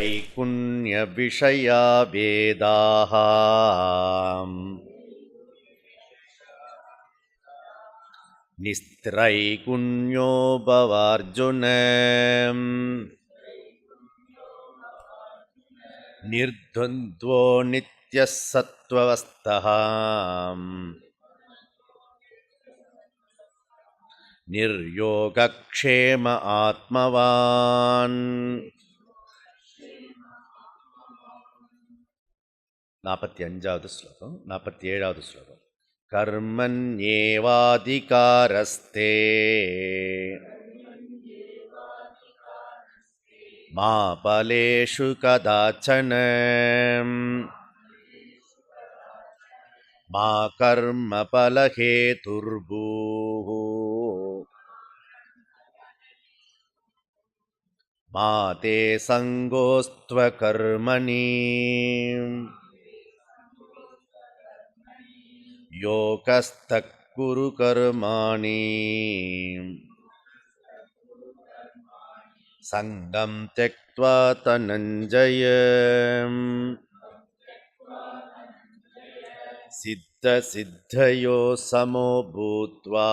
त्रैगुण्यविषया वेदाः निस्त्रैगुण्यो भवार्जुन निर्द्वन्द्वो नित्यः सत्त्वस्थः निर्योगक्षेम आत्मवान् 45வது ஸ்லோகம் 47வது ஸ்லோகம் कर्मण्येवाधिकारस्ते मा फलेषु कदाचन मा कर्मफलहेतुर्भूः मा ते सङ्गोऽस्त्वकर्मणि योगस्तः कुरु कर्माणि सङ्गं त्यक्त्वा धनञ्जय सिद्धसिद्धयो समो भूत्वा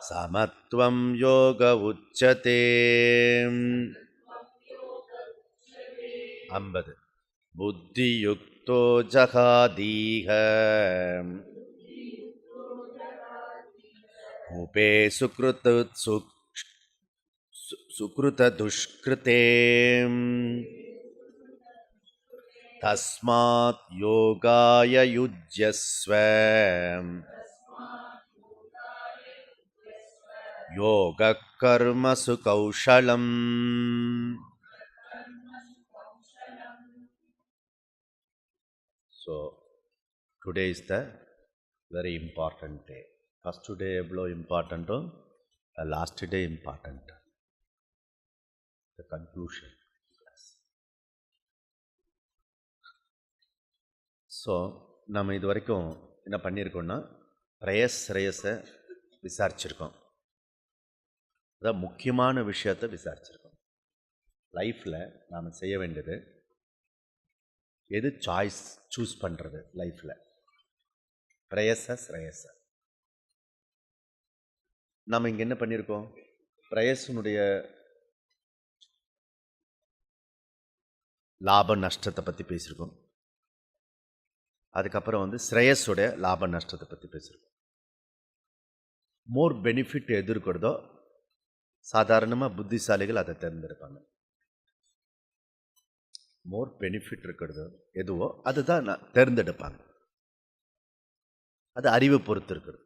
समत्वं योग उच्यते 50 बुद्धियुक्तो जहादीह उपे सुकृतदुष्कृते तस्मात् योगाय युज्यस्व योगः कर्मसु कौशलम्. So today is the very important day. First day எவ்வளோ இம்பார்ட்டண்ட்டோ last day important. The conclusion. So நம்ம இது வரைக்கும் என்ன பண்ணியிருக்கோம்னா பிரேயஸை விசாரிச்சிருக்கோம். அதான் முக்கியமான விஷயத்தை விசாரிச்சிருக்கோம். லைஃப்பில் நாம் செய்ய வேண்டியது எது சூஸ் பண்ணுறது லைஃப்பில் ஸ்ரேயஸ. நாம் இங்கே என்ன பண்ணியிருக்கோம், பிரேயஸனுடைய லாப நஷ்டத்தை பற்றி பேசியிருக்கோம். அதுக்கப்புறம் ஸ்ரேயஸோடைய லாப நஷ்டத்தை பற்றி பேசியிருக்கோம். மோர் பெனிஃபிட் எது இருக்கிறதோ சாதாரணமாக புத்திசாலிகள் அதை தேர்ந்தெடுப்பாங்க. மோர் பெனிஃபிட் இருக்கிறதோ எதுவோ அதுதான் தேர்ந்தெடுப்பாங்க. அது அறிவை பொறுத்து இருக்கிறது.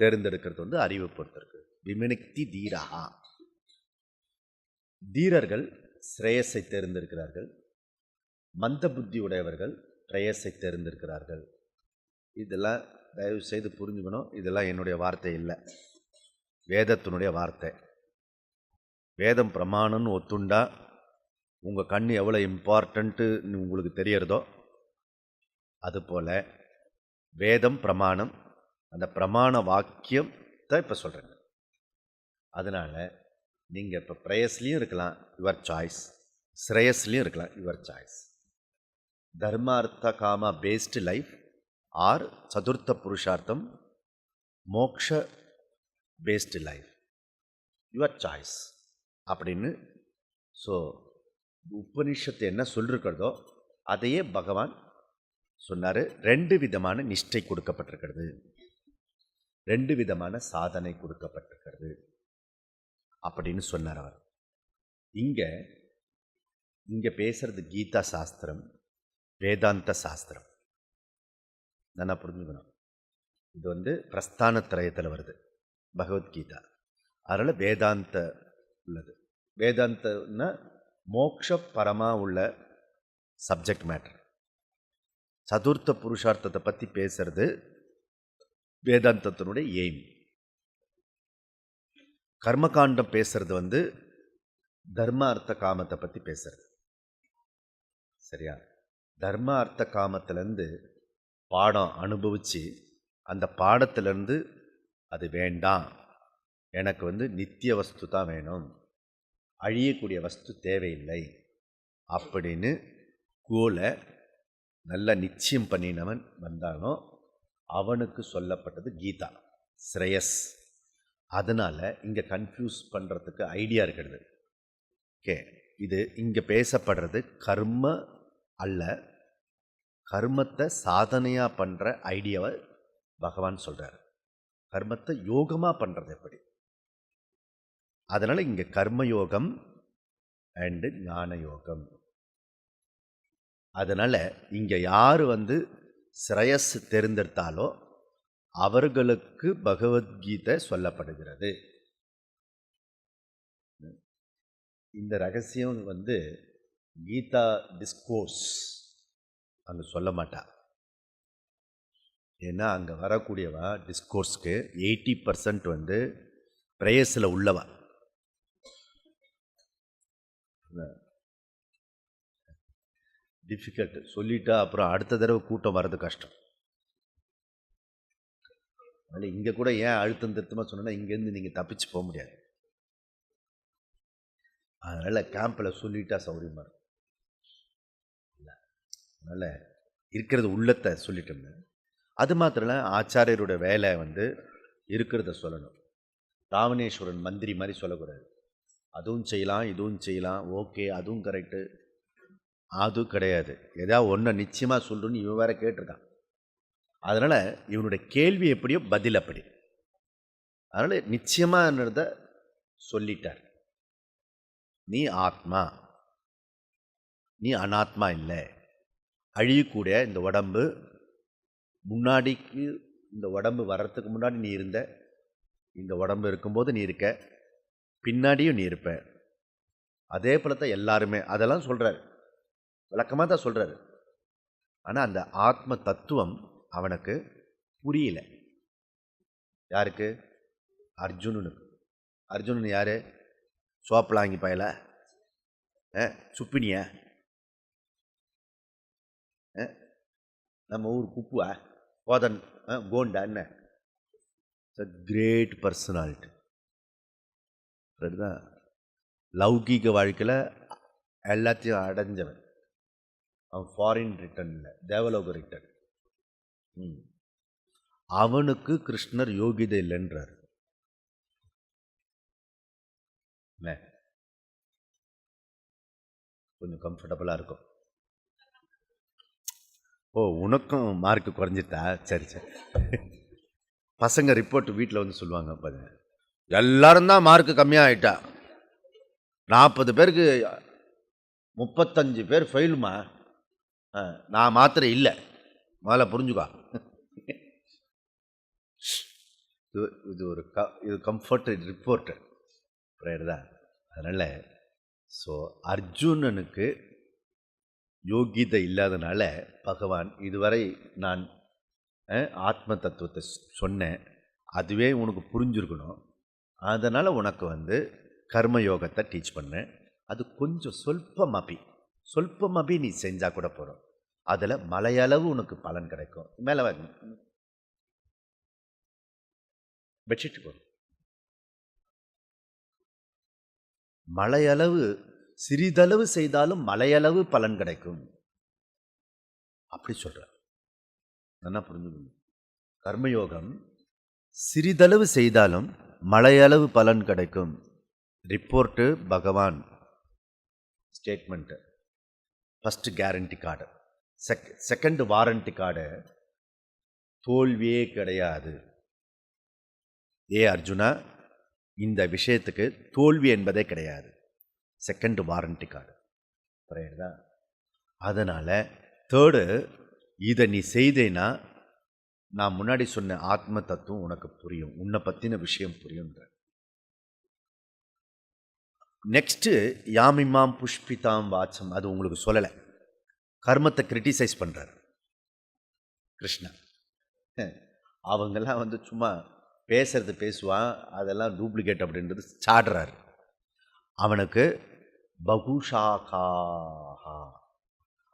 தேர்ந்தெடுக்கிறது அறிவை பொறுத்து இருக்குது. விமனிக்தி தீரஹா, தீரர்கள் ஸ்ரேயஸை தேர்ந்தெடுக்கிறார்கள். மந்த புத்தி உடையவர்கள் பிரேயஸை தேர்ந்தெடுக்கிறார்கள். இதெல்லாம் தயவு செய்து புரிஞ்சுக்கணும். இதெல்லாம் என்னுடைய வார்த்தை இல்லை, வேதத்தினுடைய வார்த்தை. வேதம் பிரமாணம்னு ஒத்துண்டா உங்கள் கண் எவ்வளோ இம்பார்ட்டண்ட்டு உங்களுக்கு தெரியறதோ அதுபோல் வேதம் பிரமாணம், அந்த பிரமாண வாக்கியத்தை இப்போ சொல்கிறேங்க. அதனால் நீங்கள் இப்போ பிரேயஸ்லேயும் இருக்கலாம், யுவர் சாய்ஸ். ஸ்ரேயஸ்லேயும் இருக்கலாம், யுவர் சாய்ஸ். தர்மார்த்த காமா பேஸ்டு லைஃப் ஆர் சதுர்த்த புருஷார்த்தம் மோக்ஷ பேஸ்டு லைஃப், யுவர் சாய்ஸ் அப்படின்னு. ஸோ உபனிஷத்து என்ன சொல்லிருக்கிறதோ அதையே பகவான் சொன்னார். 2 விதமான நிஷ்டை கொடுக்கப்பட்டிருக்கிறது, 2 விதமான சாதனை கொடுக்கப்பட்டிருக்கிறது அப்படின்னு சொன்னார் அவர். இங்கே பேசுறது கீதா சாஸ்திரம், வேதாந்த சாஸ்திரம். நான் புரிஞ்சுக்கணும். இது பிரஸ்தானத்திரயத்தில் வருது பகவத்கீதா. அதனால் வேதாந்த உள்ளது. வேதாந்தன்னா மோக்ஷ பரமா உள்ள சப்ஜெக்ட் மேட்டர். சதுர்த்த புருஷார்த்தத்தை பற்றி பேசுறது வேதாந்தத்தினுடைய எய்ம். கர்மகாண்டம் பேசுறது தர்ம அர்த்த காமத்தை பற்றி பேசுறது. சரியா? தர்ம அர்த்த காமத்திலேருந்து பாடம் அனுபவித்து அந்த பாடத்திலேருந்து அது வேண்டாம், எனக்கு நித்திய வஸ்து தான் வேணும், அழியக்கூடிய வஸ்து தேவையில்லை அப்படின்னு கோலை நல்லா நிச்சயம் பண்ணினவன் வந்தானோ அவனுக்கு சொல்லப்பட்டது கீதா, ஸ்ரேயஸ். அதனால் இங்கே கன்ஃபியூஸ் பண்ணுறதுக்கு ஐடியா இருக்கிறது. ஓகே, இது இங்கே பேசப்படுறது கர்ம அல்ல, கர்மத்தை சாதனையாக பண்ணுற ஐடியாவை பகவான் சொல்கிறார். கர்மத்தை யோகமாக பண்ணுறது எப்படி, அதனால் இங்கே கர்மயோகம் அண்டு ஞான யோகம். அதனால் இங்கே யார் ஸ்ரேயஸ் தேர்ந்தெடுத்தாலோ அவர்களுக்கு பகவத்கீதை சொல்லப்படுகிறது. இந்த ரகசியம் கீதா டிஸ்கோர்ஸ் அங்கே சொல்ல மாட்டா. ஏன்னா அங்கே வரக்கூடியவா டிஸ்கோர்ஸ்க்கு 80% பிரேயஸில் உள்ளவா. டிஃபிகல்ட் சொல்லிட்டா அப்புறம் அடுத்த தடவை கூட்டம் வர்றது கஷ்டம். அதனால் இங்கே கூட ஏன் அழுத்தம் திருத்தமாக சொன்னேன்னா இங்கேருந்து நீங்கள் தப்பிச்சு போக முடியாது. அதனால் கேம்பில் சொல்லிட்டா சௌரியமாக இருக்கும். அதனால் இருக்கிறது உள்ளத்தை சொல்லிட்டோம்னா அது மாத்திரம் இல்லை, ஆச்சாரியரோட வேலை இருக்கிறத சொல்லணும். ராவணேஸ்வரன் மந்திரி மாதிரி சொல்லக்கூடாது. அதுவும் செய்யலாம் இதுவும் செய்யலாம், ஓகே அதுவும் கரெக்டு, அதுவும் கிடையாது. ஏதாவது ஒன்றை நிச்சயமாக சொல்லுன்னு இவன் வேற கேட்டிருக்கான். அதனால் இவனுடைய கேள்வி எப்படியோ பதில் அப்படி. அதனால் நிச்சயமானத சொல்லிட்டார். நீ ஆத்மா, நீ அனாத்மா இல்லை. அழியக்கூடிய இந்த உடம்பு, முன்னாடிக்கு இந்த உடம்பு வர்றதுக்கு முன்னாடி நீ இருந்த, இந்த உடம்பு இருக்கும்போது நீ இருக்க, பின்னாடியும் நீ இருப்ப. அதே போல தான் எல்லாருமே. அதெல்லாம் சொல்கிறார், விளக்கமாக தான் சொல்கிறார். ஆனால் அந்த ஆத்ம தத்துவம் அவனுக்கு புரியல. யாருக்கு? அர்ஜுனனுக்கு. அர்ஜுனன் யார்? சோப்பலாங்கி பயல, சுப்பினியா, நம்ம ஊர் குப்புவா, கோதன், கோண்டா, என்ன கிரேட் பர்சனாலிட்டி. அதுதான் லௌகீக வாழ்க்கையில் எல்லாத்தையும் அடைஞ்சவன். அவன் ஃபாரின் ரிட்டர்ன் இல்லை, தேவலோக ரிட்டர்ன். அவனுக்கு கிருஷ்ணர் யோகிதை இல்லைன்றார். கொஞ்சம் கம்ஃபர்டபுளாக இருக்கும். ஓ, உனக்கும் மார்க்கு குறைஞ்சிட்டா? சரி சரி. பசங்க ரிப்போர்ட் வீட்டில் சொல்லுவாங்க, பாருங்க எல்லாரும் தான் மார்க்கு கம்மியாக ஆகிட்டா, 40 பேருக்கு 35 பேர் ஃபெயிலுமா, நான் மாத்திரை இல்லை, முதல்ல புரிஞ்சுக்கா. இது ஒரு இது கம்ஃபர்ட் ரிப்போர்ட்டு தான். அதனால் அர்ஜுனனுக்கு யோகிதை இல்லாதனால பகவான் இதுவரை நான் ஆத்ம தத்துவத்தை சொன்னேன், அதுவே உனக்கு புரிஞ்சிருக்கணும். அதனால் உனக்கு கர்மயோகத்தை டீச் பண்ணேன். அது கொஞ்சம் சொல்பமாபி நீ செஞ்சால் கூட போகிறோம், அதில் மலையளவு உனக்கு பலன் கிடைக்கும். மேலே பெட்ஷீட் போடும். மலையளவு, சிறிதளவு செய்தாலும் மலையளவு பலன் கிடைக்கும் அப்படி சொல்ற. என்ன புரிஞ்சுக்கணும்? கர்மயோகம் சிறிதளவு செய்தாலும் மலையளவு பலன் கிடைக்கும். ரிப்போர்ட்டு பகவான் statement. First guarantee card, second warranty card. தோல்வியே கிடையாது. ஏ அர்ஜுனா, இந்த விஷயத்துக்கு தோல்வி என்பதே கிடையாது. செகண்ட் வாரண்டி கார்டு புரியுதா? அதனால் தேர்டு, இதை நீ செய்தேன்னா நான் முன்னாடி சொன்ன ஆத்ம தத்துவம் உனக்கு புரியும், உன்னை பற்றின விஷயம் புரியுன்ற. நெக்ஸ்ட்டு யாமிமாம் புஷ்பிதாம் வாச்சம், அது உங்களுக்கு சொல்லலை. கர்மத்தை கிரிட்டிசைஸ் பண்ணுறார் கிருஷ்ணா. அவங்கெல்லாம் சும்மா பேசுறது பேசுவான், அதெல்லாம் டூப்ளிகேட் அப்படின்றது சாடுறாரு. அவனுக்கு பகுஷாகா,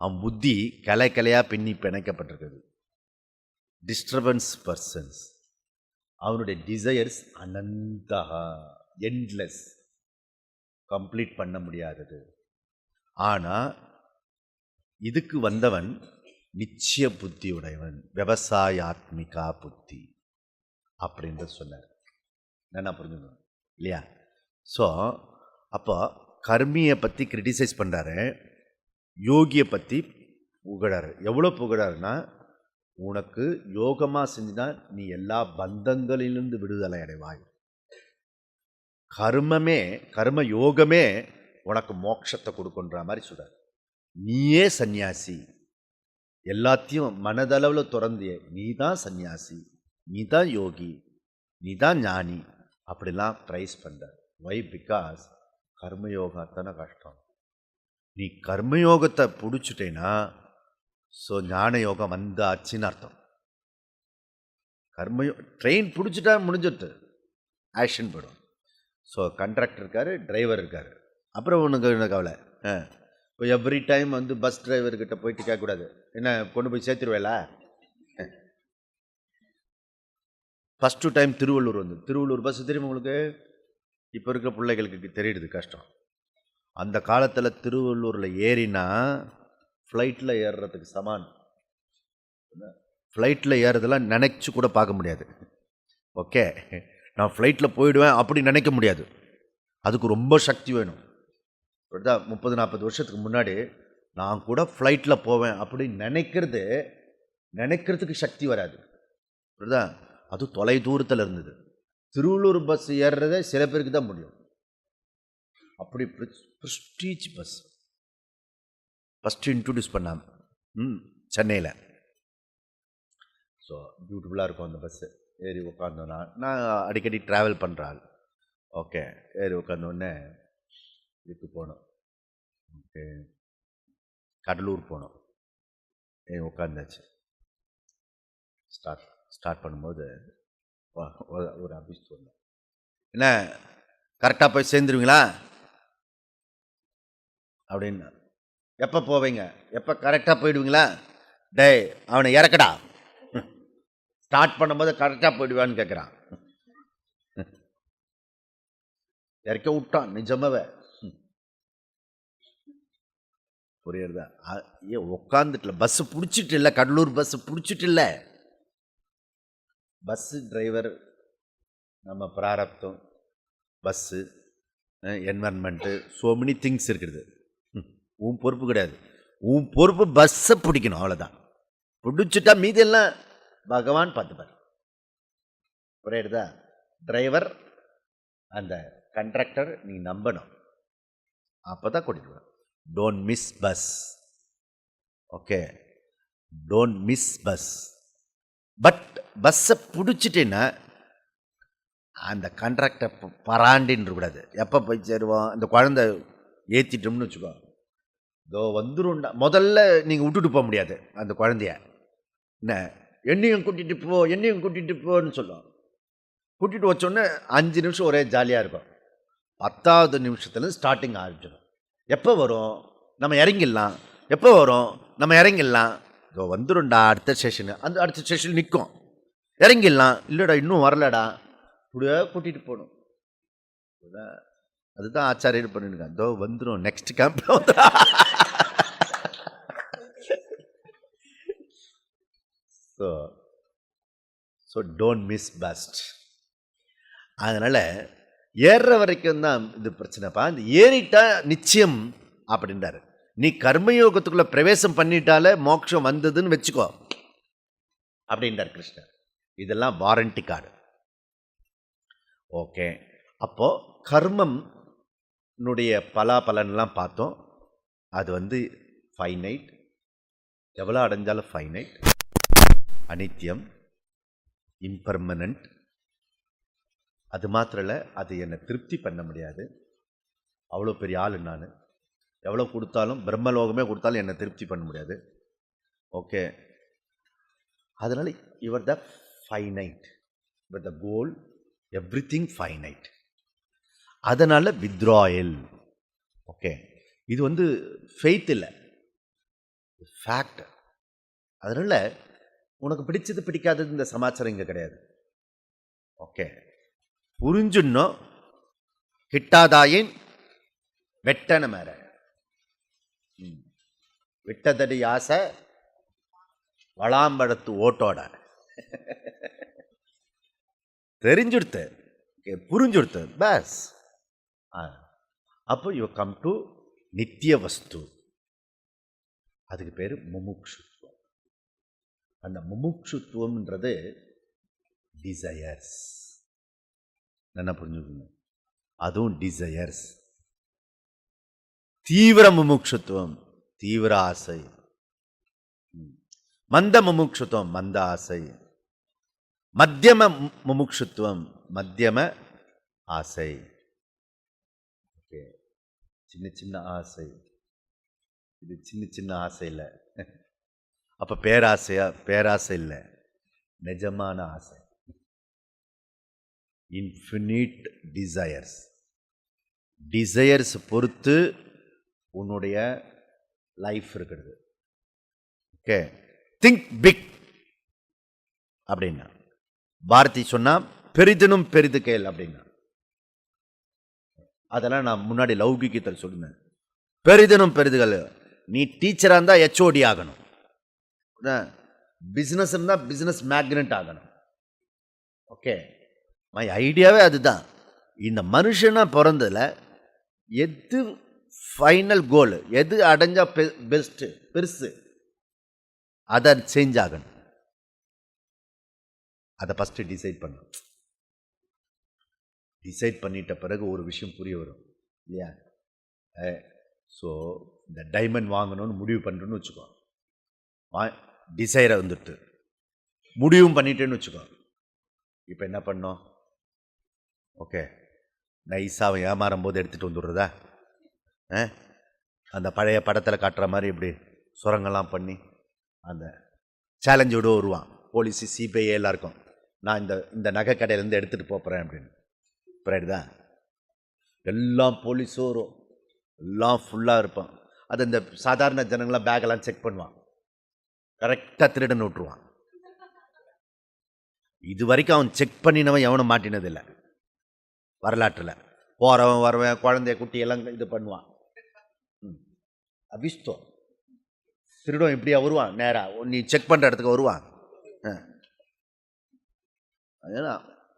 அவன் புத்தி கலையாக பின்னி பிணைக்கப்பட்டிருக்குது. Disturbance persons. அவனுடைய டிசையர்ஸ் அனந்தகா, எண்ட்லெஸ். கம்ப்ளீட் பண்ண முடியாதது. ஆனால் இதுக்கு வந்தவன் நிச்சய புத்தி உடையவன், விவசாயாத்மிகா புத்தி அப்படின்ற சொன்னார். என்ன புரிஞ்சுக்கணும் இல்லையா? ஸோ அப்போ கர்மியை பற்றி கிரிட்டிசைஸ் பண்ணுறாரு, யோகியை பற்றி புகழாரு. எவ்வளோ புகழாருன்னா, உனக்கு யோகமாக செஞ்சுனா நீ எல்லா பந்தங்களிலிருந்து விடுதலை அடைவாய். கர்ம யோகமே உனக்கு மோட்சத்தை கொடுக்குன்ற மாதிரி சொல்கிறார். நீயே சந்நியாசி, எல்லாத்தையும் மனதளவில் திறந்திய நீ தான் சந்நியாசி, நீ தான் யோகி, நீ தான் ஞானி அப்படிலாம் ப்ரைஸ் பண்ணுறார். வை? பிகாஸ் கர்மயோகத்தான கஷ்டம். நீ கர்மயோகத்தை பிடிச்சிட்டேன்னா ஸோ ஞான யோகம் வந்தாச்சுன்னு அர்த்தம். ட்ரெயின் பிடிச்சிட்டா முடிஞ்சிட்டு ஆக்ஷன் போயிடும். ஸோ கண்ட்ராக்டர் இருக்கார், டிரைவர் இருக்கார். அப்புறம் உனக்கு என்ன கவலை? இப்போ எவ்ரி டைம் வந்து பஸ் டிரைவர்கிட்ட போயிட்டு கேட்கக்கூடாது, என்ன கொண்டு போய் சேர்த்துருவேலா? ஃபஸ்ட்டு டைம் திருவள்ளூர் பஸ் தெரியுமா உங்களுக்கு? இப்போ இருக்கிற பிள்ளைகளுக்கு தெரியுது கஷ்டம். அந்த காலத்தில் திருவள்ளூரில் ஏறினா ஃப்ளைட்டில் ஏறுறதுக்கு சமான். ஃப்ளைட்டில் ஏறுறதெல்லாம் நினச்சி கூட பார்க்க முடியாது. ஓகே, நான் ஃப்ளைட்டில் போயிடுவேன் அப்படி நினைக்க முடியாது. அதுக்கு ரொம்ப சக்தி வேணும். 30-40 வருஷத்துக்கு முன்னாடி நான் கூட ஃப்ளைட்டில் போவேன் அப்படி நினைக்கிறதுக்கு சக்தி வராது. அது தொலை தூரத்தில் இருந்தது. திருவள்ளூர் பஸ் ஏறுறதே சில பேருக்கு தான் முடியும். அப்படி ப்ரெஸ்டீஜ் பஸ் ஃபஸ்ட்டு இன்ட்ரடியூஸ் பண்ணாம சென்னையில். ஸோ பியூட்டிஃபுல்லாக இருக்கும் அந்த பஸ்ஸு. ஏறி உட்காந்தோன்னா, நான் அடிக்கடி ட்ராவல் பண்ணுறாள். ஓகே, ஏறி உட்காந்தோடனே இதுக்கு போனோம், ஓகே கடலூர் போனோம். உட்காந்தாச்சு. ஸ்டார்ட் பண்ணும்போது ஒரு ஆஃபீஸ் போனோம். என்ன கரெக்டாக போய் சேர்ந்துருவீங்களா அப்படின்னா, எப்போ போவீங்க, எப்போ கரெக்டாக போயிடுவீங்களா? டேய் அவனை இறக்கடா, ஸ்டார்ட் பண்ணும்போது கரெக்டாக போயிடுவான்னு கேட்குறான். இறக்க விட்டான் நிஜமாவே. புரியுறதா? உட்காந்துட்டுல பஸ்ஸு பிடிச்சிட்டு இல்லை, கடலூர் பஸ்ஸு பிடிச்சிட்டு இல்லை. பஸ்ஸு டிரைவர் நம்ம பிராரப்தம், bus environment, so many things இருக்குது. உன் பொறுப்பு கிடையாது. உன் பொறுப்பு பஸ்ஸை பிடிக்கணும், அவ்வளோதான். பிடிச்சிட்டா மீதெல்லாம் பகவான் பார்த்துப்பார். புரியுறதா? டிரைவர் அந்த கண்ட்ராக்டர் நீ நம்பணும், அப்போ தான் கூட்டிட்டு. Don't miss bus. Okay, don't miss bus. But பஸ்ஸை பிடிச்சிட்டேன்னா அந்த கண்ட்ராக்டர் பராண்டின்னு கூடாது. எப்போ போய் சேருவோம், அந்த குழந்தை ஏற்றிட்டோம்னு வச்சுக்கோ, இதோ வந்துருண்டா. முதல்ல நீங்கள் விட்டுட்டு போக முடியாது அந்த குழந்தைய. என்ன என்னையும் கூட்டிகிட்டு போன்னு சொல்லுவோம். கூட்டிகிட்டு வச்சோடனே 5 நிமிஷம் ஒரே ஜாலியாக இருக்கும். 10வது நிமிஷத்துலேருந்து ஸ்டார்டிங் ஆரம்பிச்சிடும். எப்போ வரும் நம்ம இறங்கிடலாம், எப்போ வரும் நம்ம இறங்கிடலாம், இதோ வந்துடும்டா அடுத்த ஸ்டேஷனு. அந்த அடுத்த ஸ்டேஷன் நிற்கும், இறங்கிடலாம். இல்லைடா இன்னும் வரலடா, இப்படியே கூட்டிகிட்டு போகணும். அதுதான் ஆச்சாரியர் பண்ணிருக்காங்க. இதோ வந்துடும் நெக்ஸ்ட் கேம்ப்ல வந்துடா. So don't miss bus. அதனால் ஏறுற வரைக்கும் தான் இது பிரச்சனைப்பா. இந்த ஏறிட்டா நிச்சயம் அப்படின்றாரு. நீ கர்மயோகத்துக்குள்ள பிரவேசம் பண்ணிட்டாலே மோட்சம் வந்ததுன்னு வச்சுக்கோ அப்படின்றார் கிருஷ்ணர். இதெல்லாம் வாரண்டி கார்டு. ஓகே, அப்போ கர்மம் பலாபலன்லாம் பார்த்தோம். அது வந்து ஃபைனைட், எவ்வளோ அடைஞ்சாலும் ஃபைனைட், அனித்தியம், இம்பர்மனண்ட். அது மாத்திரம் இல்லை, அது என்னை திருப்தி பண்ண முடியாது. அவ்வளோ பெரிய ஆள் நான், எவ்வளோ கொடுத்தாலும், பிரம்மலோகமே கொடுத்தாலும் என்னை திருப்தி பண்ண முடியாது. ஓகே, அதனால் your the finite, your the goal, every thing finite. அதனால் வித்ராயல். ஓகே, இது வந்து ஃபெய்த் இல்லை, ஃபேக்ட். அதனால் உனக்கு பிடிச்சது பிடிக்காதது இந்த சமாச்சாரம் இங்கே கிடையாது. ஓகே, புரிஞ்சுன்னும் கிட்டாதாயின் வெட்டன மேற விட்டதடி ஆசை வளாம்படத்து ஓட்டோட தெரிஞ்சுடுத்து புரிஞ்சுடுத்து பஸ். அப்போ யூ கம் டு நித்திய வஸ்து. அதுக்கு பேர் முமுக்ஷுத்துவம். அந்த முமுக்ஷுத்துவம்ன்றது டிசையர்ஸ். என்ன புரிஞ்சுக்கணும்? அதுவும் டிசையர்ஸ். தீவிர முமுக்ஷுத்துவம் தீவிர ஆசை, மந்த முமுக்ஷுத்துவம் மந்த ஆசை, மத்தியம முமுக்ஷுத்துவம் மத்தியம ஆசை. சின்ன சின்ன ஆசை, இது சின்ன சின்ன ஆசை இல்லை. அப்ப பேராசையா? பேராசை இல்லை, நிஜமான ஆசை. Infinite desires. டிசையர்ஸ் பொறுத்து உன்னுடைய லைஃப் இருக்கிறது. ஓகே, திங்க் பிக் அப்படின்னா பாரதி சொன்னா பெரிதினும் பெரிது கேள் அப்படின்னா. அதெல்லாம் நான் முன்னாடி லௌகிக்கத்தில் சொல்லுவேன். பெரிதினும் பெரிதுகள். நீ டீச்சராக இருந்தால் HOD ஆகணும், பிஸ்னஸ் இருந்தால் பிஸ்னஸ் மேக்னெட் ஆகணும். ஓகே, மை ஐடியாவே அதுதான். இந்த மனுஷனா பிறந்ததில் எது ஃபைனல் கோல், எது அடைஞ்சா பெஸ்ட்டு பெருசு, அதை சேஞ்ச் ஆகணும். அதை ஃபஸ்ட்டு டிசைட் பண்ணணும். டிசைட் பண்ணிட்ட பிறகு ஒரு விஷயம் புரிய வரும் இல்லையா? ஸோ இந்த டைமண்ட் வாங்கணும்னு முடிவு பண்ணுறோன்னு வச்சுக்கோ, டிசைரை வந்துட்டு முடிவும் பண்ணிட்டேன்னு வச்சுக்கோ. இப்போ என்ன பண்ணோம்? ஓகே, நைஸாக ஏமாறும் போது எடுத்துகிட்டு வந்துடுறதா? அந்த பழைய படத்தில் காட்டுற மாதிரி இப்படி சுரங்கெல்லாம் பண்ணி அந்த சேலஞ்சோடு வருவான் போலீஸு, CBI எல்லாருக்கும், நான் இந்த நகை கடையிலேருந்து எடுத்துகிட்டு போகிறேன் அப்படின்னு. தான் எல்லாம் போலீஸும் வரும், எல்லாம் ஃபுல்லாக இருப்பான். அது இந்த சாதாரண ஜனங்களாம் பேக்கெல்லாம் செக் பண்ணுவான், கரெக்டாக திருடன் விட்டுருவான். இது வரைக்கும் அவன் செக் பண்ணினவன் எவனும் மாட்டினதில்லை வரலாற்றில். போகிறவன் வரவன் குழந்தைய குட்டியெல்லாம் இது பண்ணுவான். அபிஷ்டம் திருடம் இப்படியா வருவான், நேராக நீ செக் பண்ணுற இடத்துக்கு வருவான். ஏன்னா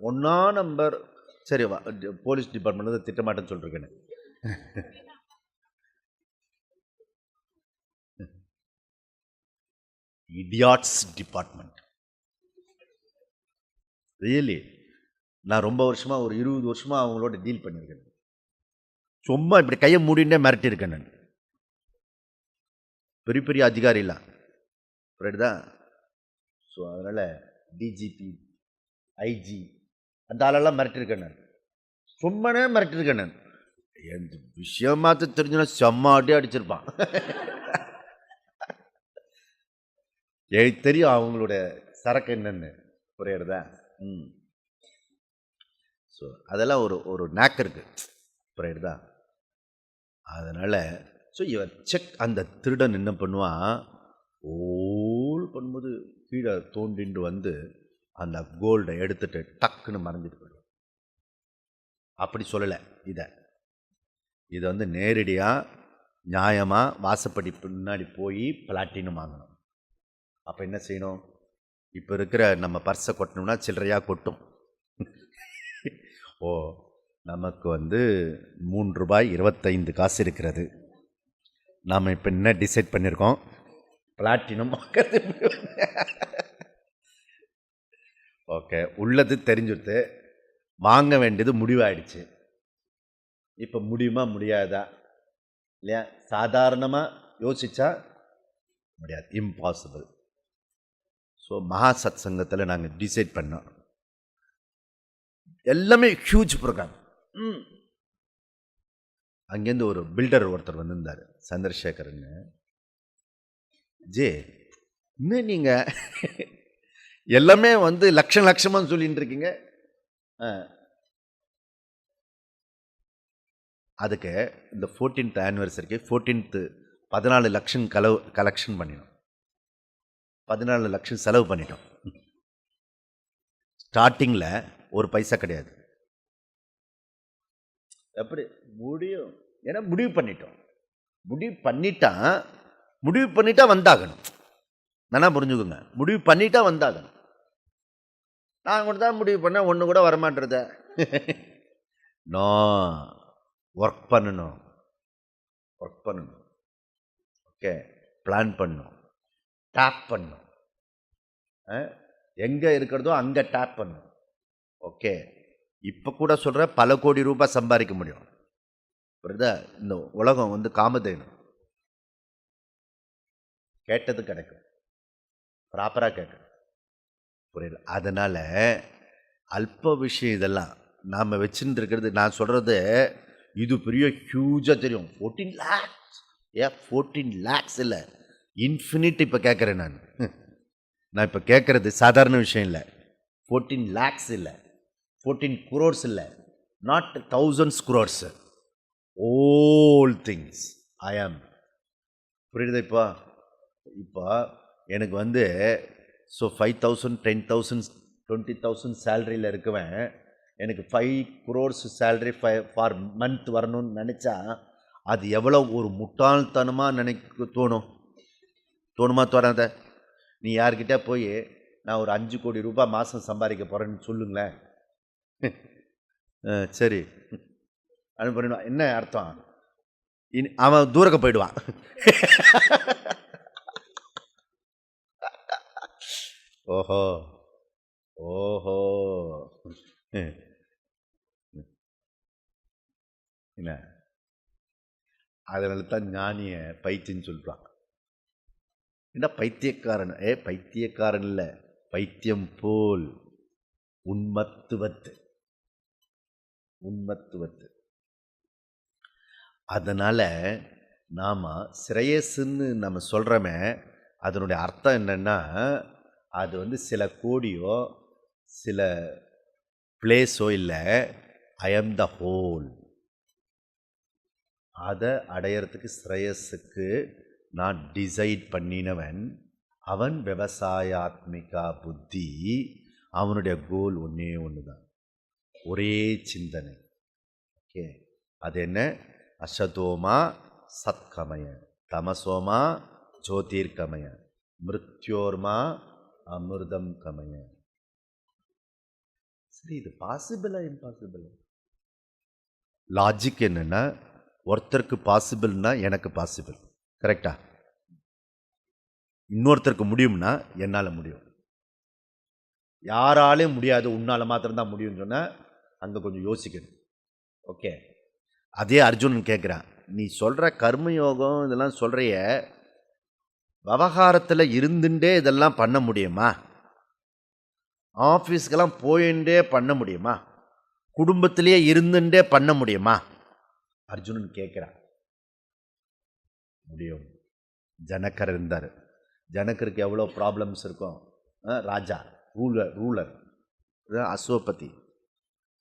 ஒன்றா நம்பர் சரி போலீஸ் டிபார்ட்மெண்ட் வந்து திட்டமாட்டேன்னு சொல்லிருக்கேன்னு. இடியாட்ஸ் டிபார்ட்மெண்ட். ரியலி நான் ரொம்ப வருஷமாக ஒரு 20 வருஷமாக அவங்களோட டீல் பண்ணியிருக்கேன். சும்மா இப்படி கையை மூடினே மிரட்டியிருக்கேன் நான். பெரிய பெரிய அதிகாரிலாம் புரியுதா? ஸோ அதனால் DGP IG அந்த ஆளெல்லாம் மிரட்டியிருக்கேன் நான். சும்மானே மிரட்டியிருக்கேன் நான். எந்த விஷயமாத்த தெரிஞ்சுன்னா செம்மாட்டே அடிச்சிருப்பான். எனக்கு தெரியும் அவங்களோட சரக்கு என்னன்னு, புரியுறதா? ஸோ அதெல்லாம் ஒரு நாக்கு இருக்கு, புரியுறதா? அதனால் ஸோ இவன் செக். அந்த திருடன் என்ன பண்ணுவான், ஓல் பண்ணும்போது கீழே தோண்டிண்டு வந்து அந்த கோல்டை எடுத்துட்டு டக்குன்னு மறைஞ்சிட்டு போயிடுவான். அப்படி சொல்லலை, இதை வந்து நேரடியாக நியாயமாக வாசப்படி பின்னாடி போய் பிளாட்டினம் வாங்கணும். அப்போ என்ன செய்யணும்? இப்போ இருக்கிற நம்ம பர்ஸை கொட்டணும்னா சில்லறையாக கொட்டும். ஓ, நமக்கு வந்து ₹3.25 இருக்கிறது. நாம் இப்போ என்ன டிசைட் பண்ணியிருக்கோம்? பிளாட்டினம் வாங்கிறது. ஓகே, உள்ளது தெரிஞ்சுட்டு வாங்க வேண்டியது முடிவாயிடுச்சு. இப்போ முடியுமா முடியாதா? இல்லையா? சாதாரணமாக யோசிச்சா முடியாது, இம்பாசிபிள். ஸோ மகா சத் சங்கத்தில் நாங்கள் டிசைட் பண்ணோம், எல்லாமே ஹியூஜ் ப்ரோக்ராம். அங்கேருந்து ஒரு பில்டர் ஒருத்தர் வந்திருந்தார், சந்திரசேகர்னு. இன்னும் நீங்கள் எல்லாமே வந்து லட்சம் லட்சமாக சொல்லிட்டு இருக்கீங்க. அதுக்கு இந்த 14th ஆனிவர்சரிக்கு 14 லட்சம் கலெக்ஷன் பண்ணினோம். 14 லட்சம் செலவு பண்ணிட்டோம். ஸ்டார்டிங்கில் ஒரு பைசா கிடையாது. எப்படி முடியும்? ஏன்னா முடிவு பண்ணிட்டோம். முடிவு பண்ணிட்டா வந்தாகணும். நல்லா புரிஞ்சுக்கோங்க, முடிவு பண்ணிட்டா வந்தாகணும். நான் கூட தான் முடிவு பண்ண ஒன்று கூட வரமாட்டேறத. நோ, ஒர்க் பண்ணணும். ஓகே, பிளான் பண்ணணும், டேப் பண்ணணும். எங்கே இருக்கிறதோ அங்கே டேப் பண்ணணும். ஓகே, இப்போ கூட சொல்கிற பல கோடி ரூபாய் சம்பாதிக்க முடியும். புரியுதா? இந்த உலகம் வந்து காமதேனு, கேட்டது கிடைக்கும், ப்ராப்பராக கேட்கணும். புரியல? அதனால் அல்ப விஷயம் இதெல்லாம் நாம் வச்சுட்டு இருக்கிறது. நான் சொல்கிறது இது பெரிய ஹியூஜாக தெரியும். 14 lakhs, 14 lakhs இல்லை, இன்ஃபினிட். இப்போ கேட்குறேன் நான் இப்போ கேட்குறது சாதாரண விஷயம் இல்லை. 14 lakhs இல்லை, 14 crores இல்லை, not thousands crores, all things I am. புரியுது? இப்போ எனக்கு வந்து ஸோ 5,000, 10,000, 20,000 சேலரியில் இருக்குவேன். எனக்கு 5 crores சேலரி ஃபார் மந்த் வரணும்னு நினச்சா அது எவ்வளோ ஒரு முட்டாள்தனமாக நினைக்க தோணுமா தோணாத? நீ யார்கிட்ட போய் நான் ஒரு 5 கோடி ரூபாய் மாதம் சம்பாதிக்க போகிறேன்னு சொல்லுங்களேன். சரி அனுப்பிடணும், என்ன அர்த்தம்? அவன் தூரக்க போயிடுவான். ஓஹோ என்ன, அதனால தான் ஞானிய பைத்தியன்னு சொல்லுவாங்க. என்ன பைத்தியக்காரன்? பைத்தியக்காரன் இல்லை, பைத்தியம் போல் உண்மத்துவத்து. அதனால நாம சிரேயஸ்ன்னு நம்ம சொல்றோமே, அதனுடைய அர்த்தம் என்னன்னா, அது வந்து சில கோடியோ சில பிளேஸோ இல்லை, ஐ ஆம் த ஹோல். அதை அடையிறதுக்கு ஸ்ரேயஸுக்கு நான் டிசைட் பண்ணினவன். அவன் விவசாயாத்மிகா புத்தி. அவனுடைய கோல் ஒன்றே ஒன்று தான், ஒரே சிந்தனை. ஓகே, அது என்ன? அசதோமா சத்கமய, தமசோமா ஜோதிர்கமய, மிருத்யோர்மா அமிர்தம் கமய. சரி, இது பாசிபிளா இம்பாசிபிளா? லாஜிக் என்னன்னா, ஒருத்தருக்கு பாசிபிள்னா எனக்கு பாசிபிள், கரெக்டா? இன்னொருத்தருக்கு முடியும்னா என்னால் முடியும். யாராலையும் முடியாது, உன்னால் மாத்திரம்தான் முடியும்னு சொன்னால் அங்கே கொஞ்சம் யோசிக்கணும். ஓகே, அதே அர்ஜுனன் கேட்குறான், நீ சொல்கிற கர்மயோகம் இதெல்லாம் சொல்கிறைய, விவகாரத்தில் இருந்துட்டே இதெல்லாம் பண்ண முடியுமா? ஆஃபீஸ்க்கெல்லாம் போயிட்டே பண்ண முடியுமா? குடும்பத்திலேயே இருந்துட்டே பண்ண முடியுமா? அர்ஜுனன் கேட்குறான். முடியும். ஜனகர் இருந்தார். ஜனகருக்கு எவ்வளோ ப்ராப்ளம்ஸ் இருக்கும். ராஜா, ரூலர், அசோபதி.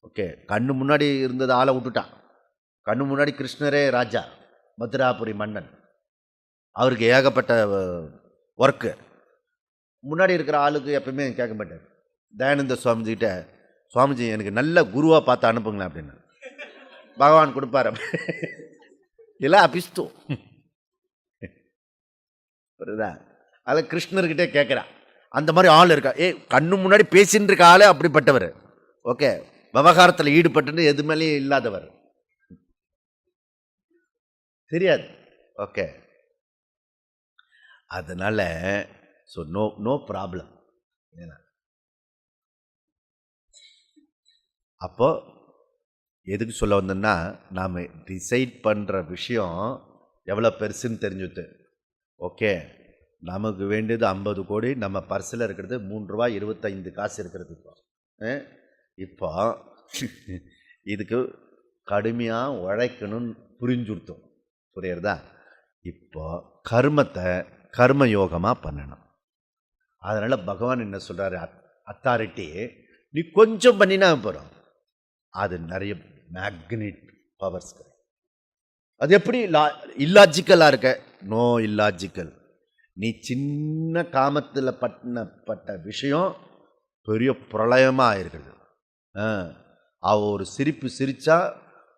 ஓகே, கண்ணு முன்னாடி இருந்தது ஆளை விட்டுட்டான். கண்ணு முன்னாடி கிருஷ்ணரே ராஜா, மதுராபுரி மன்னன். அவருக்கு ஏகப்பட்ட ஒர்க்கு. முன்னாடி இருக்கிற ஆளுக்கு எப்பவுமே கேட்க மாட்டார். தயானந்த சுவாமிஜிக்கிட்ட, சுவாமிஜி எனக்கு நல்ல குருவாக பார்த்து அனுப்புங்களேன் அப்படின்னு. பகவான் கொடுப்பார். இல்லை அபிஸ்து. புரியுதா? அதில் கிருஷ்ணர்கிட்டே கேட்குறான். அந்த மாதிரி ஆள் இருக்கா? கண்ணு முன்னாடி பேசின்னு இருக்க ஆளே அப்படிப்பட்டவர். ஓகே, விவகாரத்தில் ஈடுபட்டு எது மேலேயும் இல்லாதவர், தெரியாது. ஓகே, அதனால ஸோ நோ ப்ராப்ளம். ஏன்னா அப்போ எதுக்கு சொல்ல வந்தோன்னா, நாம் டிசைட் பண்ணுற விஷயம் எவ்வளோ பெருசுன்னு தெரிஞ்சுட்டு. ஓகே, நமக்கு வேண்டியது 50 கோடி, நம்ம பர்ஸில் இருக்கிறது 3 ரூபாய் 25 காசு இருக்கிறது. இப்போ இதுக்கு கடுமையாக உழைக்கணும்னு புரிஞ்சுடுத்தோம். புரியுறதா? இப்போ கர்மத்தை கர்மயோகமாக பண்ணணும். அதனால் பகவான் என்ன சொல்கிறாரு, அத்தாரிட்டி நீ கொஞ்சம் பண்ணினா போகிறோம், அது நிறைய மேக்னெட் பவர்ஸ். அது எப்படி இல்லாஜிக்கலாக இருக்க? நோ இல்லாஜிக்கல். நீ சின்ன காமத்தில் பட்ட விஷயம் பெரிய பிரளயமாக இருக்குது. அவ ஒரு சிரிப்பு சிரித்தா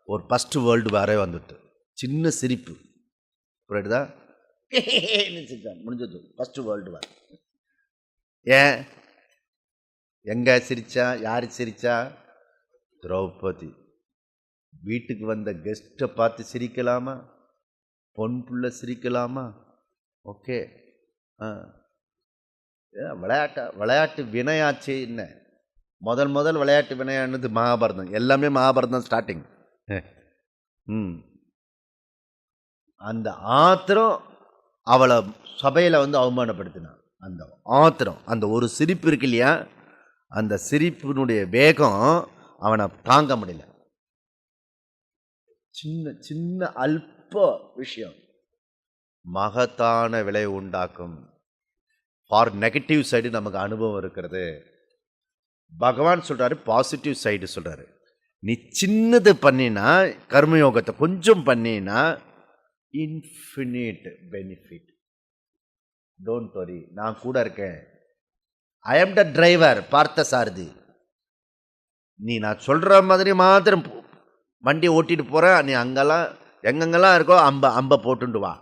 ஒரு ஃபஸ்ட்டு வேர்ல்டு வாரே வந்துட்டு. சின்ன சிரிப்பு, புரியுதா? முடிஞ்சது. First world war. ஏன்? எங்க சிரிச்சா? யாரு சிரிச்சா? திரௌபதி. வீட்டுக்கு வந்த கெஸ்ட்டை பார்த்து சிரிக்கலாமா? பொன் புள்ள சிரிக்கலாமா? ஓகே. விளையாட்டு வினையாச்சு. என்ன முதல் விளையாட்டு வினையானது மகாபாரதம். எல்லாமே மகாபாரதம் ஸ்டார்டிங். அந்த ஆத்திரம் அவளை சபையில் அவமானப்படுத்தினான். அந்த ஆத்திரம், அந்த ஒரு சிரிப்பு இருக்கு இல்லையா, அந்த சிரிப்பினுடைய வேகம் அவனை தாங்க முடியல. சின்ன சின்ன அல்ப விஷயம் மகத்தான விளைவு உண்டாக்கும். ஃபார் நெகட்டிவ் சைடு நமக்கு அனுபவம் இருக்கிறது. பகவான் சொல்றாரு, பாசிட்டிவ் சைடு சொல்றாரு. நீ சின்னது பண்ணினா, கர்மயோகத்தை கொஞ்சம் பண்ணினா இன்ஃபினிட் பெனிஃபிட். டோன்ட் வரி, நான் கூட இருக்கேன். ஐ ஆம் த டிரைவர், பார்த்த சாரதி. நீ நான் சொல்ற மாதிரி மாத்திரம் வண்டி ஓட்டிட்டு போற. நீ அங்கெல்லாம் எங்கெங்கெல்லாம் இருக்கோ அம்ப போட்டுண்டு வா.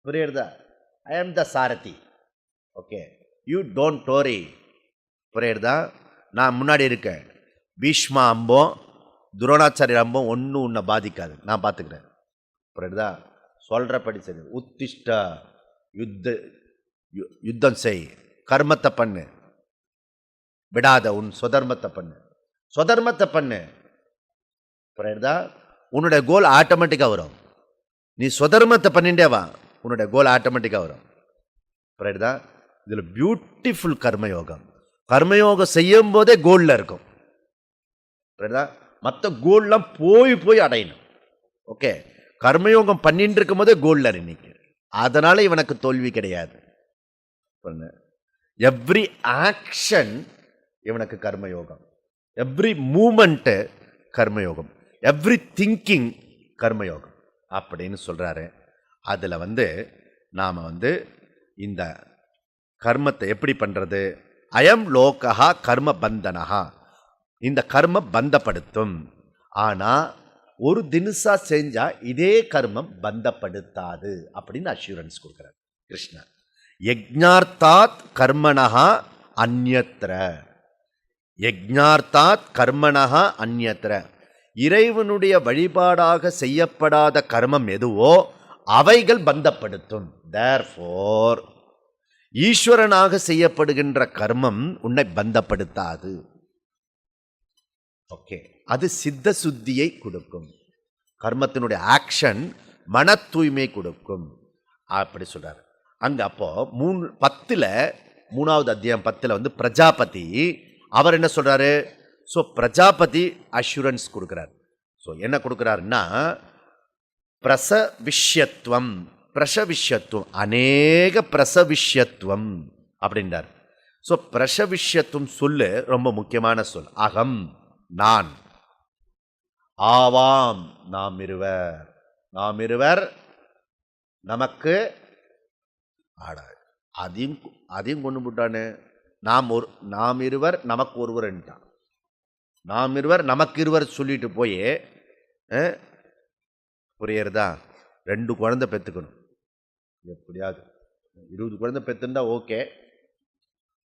புரியுறதா? ஐ ஆம் த சாரதி. Okay, you don't worry. புரியுறதா? நான் முன்னாடி இருக்கேன். பீஷ்மா அம்பம், துரோணாச்சாரிய அம்பம் ஒன்றும் உன்னை பாதிக்காது, நான் பார்த்துக்கிறேன். புரியுறதா? சொல்றபடி சரி. உத்திஷ்டா, யுத்தம் செய், கர்மத்தை பண்ணு, விடாத, உன் சொதர்மத்தை பண்ணு, சொதர்மத்தை பண்ணு. புரியுறதா? உன்னுடைய கோல் ஆட்டோமேட்டிக்காக வரும். நீ சொதர்மத்தை பண்ணிட்டே வா, உன்னுடைய கோல் ஆட்டோமேட்டிக்காக வரும். புரியுறதா? இதில் பியூட்டிஃபுல் கர்மயோகம். கர்மயோகம் செய்யும் போதே கோல்ல இருக்கும். புரியுறதா? மற்ற கோல்லாம் போய் அடையணும். ஓகே, கர்மயோகம் பண்ணிட்டு இருக்கும் போதே கோல்ல நினைக்க. அதனால இவனுக்கு தோல்வி கிடையாது. எவ்ரி ஆக்ஷன் இவனுக்கு கர்மயோகம், எவ்ரி மூமெண்ட் கர்மயோகம், எவ்ரி திங்கிங் கர்மயோகம் அப்படின்னு சொல்றாரு. அதில் நாம் இந்த கர்மத்தை எப்படி பண்றது? அயம் லோகா கர்ம பந்தனஹா. இந்த கர்ம பந்தப்படுத்தும். ஆனால் ஒரு தினசா செஞ்சா இதே கர்மம் பந்தப்படுத்தாது அப்படின்னு அஷூரன்ஸ் கொடுக்குறார் கிருஷ்ணர். யஜ்ஞார்த்தாத் கர்மணஹா அந்யத்ர. யஜ்ஞார்த்தாத் கர்மணஹா அந்யத்ர. இறைவனுடைய வழிபாடாக செய்யப்படாத கர்மம் எதுவோ அவைகள் பந்தப்படுத்தும். தேர்ஃபோர் ஈஸ்வரனாக செய்யப்படுகின்ற கர்மம் உன்னை பந்தப்படுத்தாது. ஓகே, அது சித்த சுத்தியை கொடுக்கும். கர்மத்தினுடைய ஆக்ஷன் மன தூய்மை கொடுக்கும் அப்படி சொல்றாரு அங்க. அப்போ 3வது அத்தியாயம் 10 பிரஜாபதி அவர் என்ன சொல்றாரு? ஸோ பிரஜாபதி அஷூரன்ஸ் கொடுக்கிறார். ஸோ என்ன கொடுக்கிறாருன்னா, பிரசவிஷ்யத்துவம், பிரசவிஷ்யத்துவம், அநேக பிரசவிஷ்யத்துவம் அப்படின்றார். ஸோ பிரசவிஷ்யத்துவம் சொல்லு ரொம்ப முக்கியமான சொல். அகம், நான், ஆவாம், நாம் இருவர், நமக்கு ஆடாது. அதையும் கொண்டு போட்டானு. நாம் இருவர் நமக்கு ஒருவர்ன்ட்டான். நாம் இருவர் நமக்கு இருவர் சொல்லிட்டு போய், புரியுறதா? 2 குழந்தை பெற்றுக்கணும் எப்படியாவது. 20 குழந்தை பெற்றுண்டா ஓகே,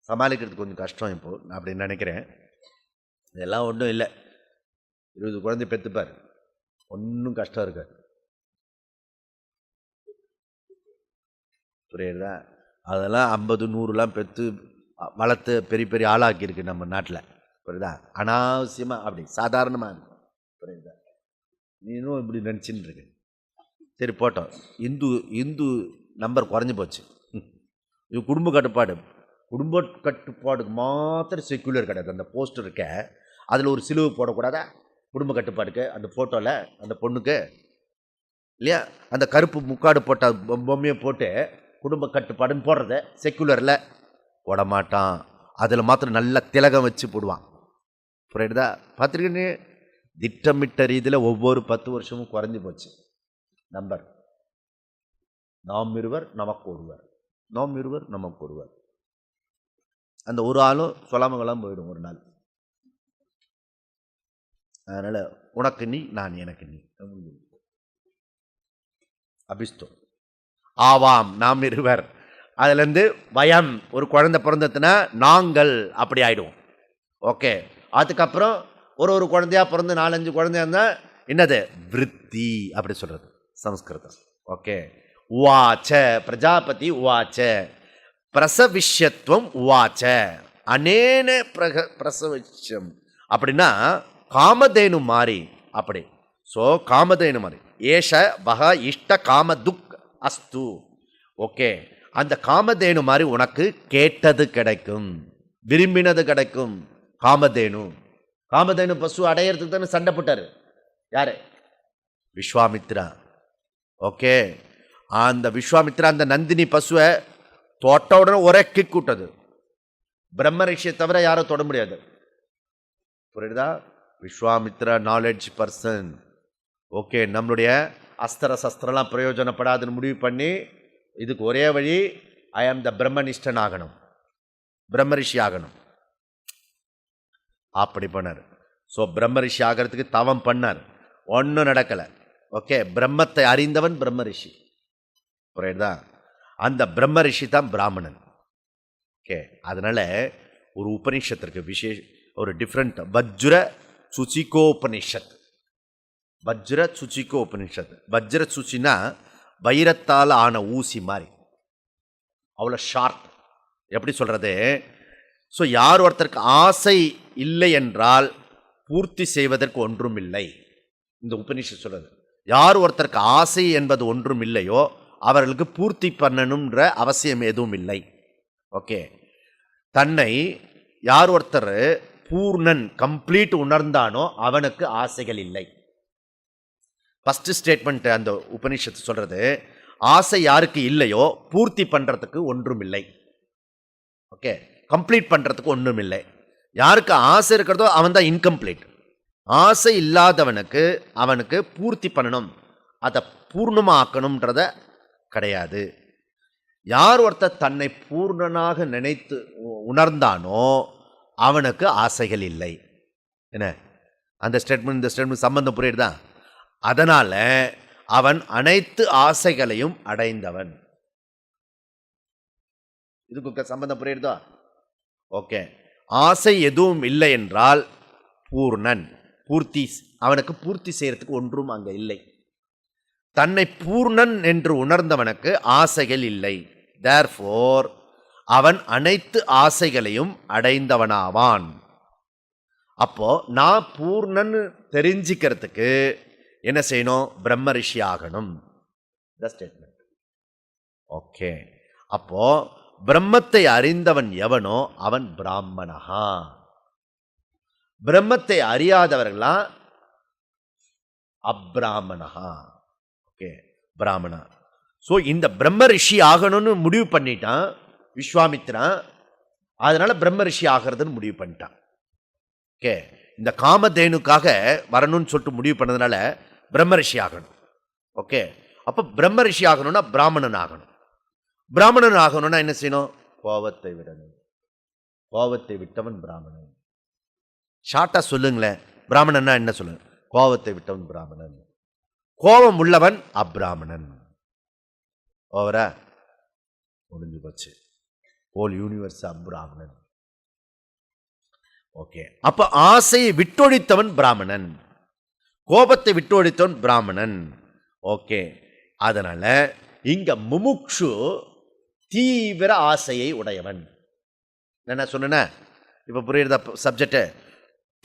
சமாளிக்கிறது கொஞ்சம் கஷ்டம் இப்போ, நான் அப்படி நினைக்கிறேன். இதெல்லாம் ஒன்றும் இல்லை. 20 குழந்தை பெற்றுப்பார், ஒன்றும் கஷ்டம் இருக்காது. புரியுறதா? அதெல்லாம் 50, 100லாம் பெற்று வளர்த்து பெரிய பெரிய ஆளாக்கியிருக்கு நம்ம நாட்டில். புரியுதா? அனாவசியமாக அப்படி சாதாரணமாக இருக்கும். புரியுதா? நீனும் இப்படி நினச்சின்னு இருக்கு. சரி போட்டோம். இந்து நம்பர் குறைஞ்சி போச்சு. இது குடும்ப கட்டுப்பாடுக்கு மாத்திரம் செக்குலர் கிடையாது. அந்த போஸ்டர் இருக்க, அதில் ஒரு சிலுவை போடக்கூடாதா? குடும்ப கட்டுப்பாடுக்கு அந்த ஃபோட்டோவில் அந்த பொண்ணுக்கு இல்லையா, அந்த கருப்பு முக்காடு போட்ட பொம்மையை போட்டு குடும்ப கட்டுப்பாடுன்னு போடுறத செக்குலரில் போட மாட்டான். அதில் மாத்திரம் நல்ல திலகம் வச்சு போடுவான். புரியுதா? பார்த்துருக்கீங்க, திட்டமிட்ட ரீதியில் ஒவ்வொரு 10 வருஷமும் குறைஞ்சி போச்சு நம்பர். நாம் இருவர் நமக்கு ஒருவர், நாம் இருவர் நமக்கு ஒருவர். அந்த ஒரு ஆளும் சொல்லாமங்களாம் போயிடும் ஒரு நாள். அதனால் உனக்கு நீ, நான் எனக்கு நீ. அபிஸ்தோ. ஆவாம் நாம் இருவர். அதுலேருந்து வயம் ஒரு குழந்தை பிறந்ததுன்னா நாங்கள் அப்படி ஆயிடுவோம். ஓகே. அதுக்கப்புறம் ஒரு குழந்தையா பிறந்து 4-5 குழந்தையா இருந்தால் என்னது விருத்தி அப்படி சொல்றது சம்ஸ்கிருதம். ஓகே. உவாச்ச பிரஜாபதி உவாச்ச பிரசவிஷ்யத்துவம் உவாச்ச அனேன பிரசவிஷ்யம் அப்படின்னா காமதேனு மாறி அப்படி. ஸோ காமதேனு மாதிரி ஏஷ வக இஷ்ட காம துக் அஸ்து. ஓகே. அந்த காமதேனு மாதிரி உனக்கு கேட்டது கிடைக்கும், விரும்பினது கிடைக்கும். காமதேனு காமதேனு பசு அடையிறதுக்கு தானே சண்டை போட்டாரு யாரு? விஸ்வாமித்ரா. ஓகே. அந்த விஸ்வாமித்ரா அந்த நந்தினி பசுவை தொட்ட உடனே ஒரே கிக் விட்டது. பிரம்ம ரிஷியை தவிர யாரும் தொட முடியாது. புரியுதா? Vishwamitra knowledge person. ஓகே. நம்மளுடைய அஸ்திர சஸ்திரம்லாம் பிரயோஜனப்படாதுன்னு முடிவு பண்ணி இதுக்கு ஒரே வழி ஐ ஆம் த பிரம்மனிஷ்டன் ஆகணும், பிரம்ம ரிஷி ஆகணும். அப்படி பண்ணார். ஸோ பிரம்ம ரிஷி ஆகிறதுக்கு தவம் பண்ணார், ஒன்றும் நடக்கலை. ஓகே. பிரம்மத்தை அறிந்தவன் பிரம்ம ரிஷி. புரியுதா? அந்த பிரம்ம ரிஷி தான் பிராமணன். ஓகே. அதனால ஒரு உபநிஷத்திற்கு ஒரு டிஃப்ரெண்ட் வஜ்ர சுச்சிகோபனிஷத். வஜ்ர சுச்சிகோ உபனிஷத். வஜ்ர சுச்சினா வைரத்தால் ஆன ஊசி மாதிரி, அவ்வளோ ஷார்ப். எப்படி சொல்றது? ஸோ யார் ஒருத்தருக்கு ஆசை இல்லை என்றால் பூர்த்தி செய்வதற்கு ஒன்றும் இல்லை. இந்த உபநிஷத் சொல்றது யார் ஒருத்தருக்கு ஆசை என்பது ஒன்றும் இல்லையோ அவர்களுக்கு பூர்த்தி பண்ணணுன்ற அவசியம் எதுவும் இல்லை. ஓகே. தன்னை யார் ஒருத்தர் பூர்ணன் கம்ப்ளீட் உணர்ந்தானோ அவனுக்கு ஆசைகள் இல்லை. ஃபர்ஸ்ட் ஸ்டேட்மெண்ட் அந்த உபநிஷத்து சொல்றது ஆசை யாருக்கு இல்லையோ பூர்த்தி பண்றதுக்கு ஒன்றும் இல்லை. ஓகே. கம்ப்ளீட் பண்றதுக்கு ஒன்றும் இல்லை. யாருக்கு ஆசை இருக்கிறதோ அவன் தான் இன்கம்ப்ளீட். ஆசை இல்லாதவனுக்கு அவனுக்கு பூர்த்தி பண்ணணும், அதை பூர்ணமாக்கணும்ன்றத கிடையாது. யார் ஒருத்தர் தன்னை பூர்ணனாக நினைத்து உணர்ந்தானோ அவனுக்கு ஆசைகள் இல்லை. என்ன அந்த ஸ்டேட்மெண்ட் இந்த ஸ்டேட்மெண்ட் சம்பந்தம் புரியுதா? அதனால அவன் அனைத்து ஆசைகளையும் அடைந்தவன். இதுக்கு சம்பந்தம் புரியுதா? ஓகே. ஆசை எதுவும் இல்லை என்றால் பூர்ணன், பூர்த்தி. அவனுக்கு பூர்த்தி செய்யறதுக்கு ஒன்றும் அங்க இல்லை. தன்னை பூர்ணன் என்று உணர்ந்தவனுக்கு ஆசைகள் இல்லை. தேர்ஃபோர் அவன் அனைத்து ஆசைகளையும் அடைந்தவனாவான். அப்போ நான் பூர்ணன் தெரிஞ்சிக்கிறதுக்கு என்ன செய்யணும்? பிரம்ம ரிஷி ஆகணும். ஸ்டேட்மெண்ட். ஓகே. அப்போ பிரம்மத்தை அறிந்தவன் எவனோ அவன் பிராமணஹா. பிரம்மத்தை அறியாதவர்களா அப்ராமணஹா. ஓகே. பிராமணா. ஸோ இந்த பிரம்ம ரிஷி ஆகணும்னு முடிவு பண்ணிட்டான் விஸ்வாமித்ரன். அதனால பிரம்ம ரிஷி ஆகிறதுன்னு முடிவு பண்ணிட்டான். ஓகே. இந்த காமதேனுக்காக வரணும்னு சொல்லிட்டு முடிவு பண்ணதுனால பிரம்ம ரிஷி ஆகணும். ஓகே. அப்போ பிரம்ம ரிஷி ஆகணும்னா பிராமணன் ஆகணும். பிராமணன் ஆகணும்னா என்ன செய்யணும்? கோபத்தை விடணும். கோபத்தை விட்டவன் பிராமணன். ஷார்ட்டா சொல்லுங்களேன், பிராமணன்னா என்ன சொல்லுங்க? கோபத்தை விட்டவன் பிராமணன். கோபம் உள்ளவன் அப்ராமணன். ஓவரா முடிஞ்சு போச்சு. ஹோல் யூனிவர்ஸ் அப்ராமணன். ஓகே. அப்ப ஆசையை விட்டொழித்தவன் பிராமணன், கோபத்தை விட்டொழித்தவன் பிராமணன். ஓகே. அதனால இங்க முமுக்ஷு தீவிர ஆசையை உடையவன். என்ன சொன்ன இப்ப புரியுறதா சப்ஜெக்ட்?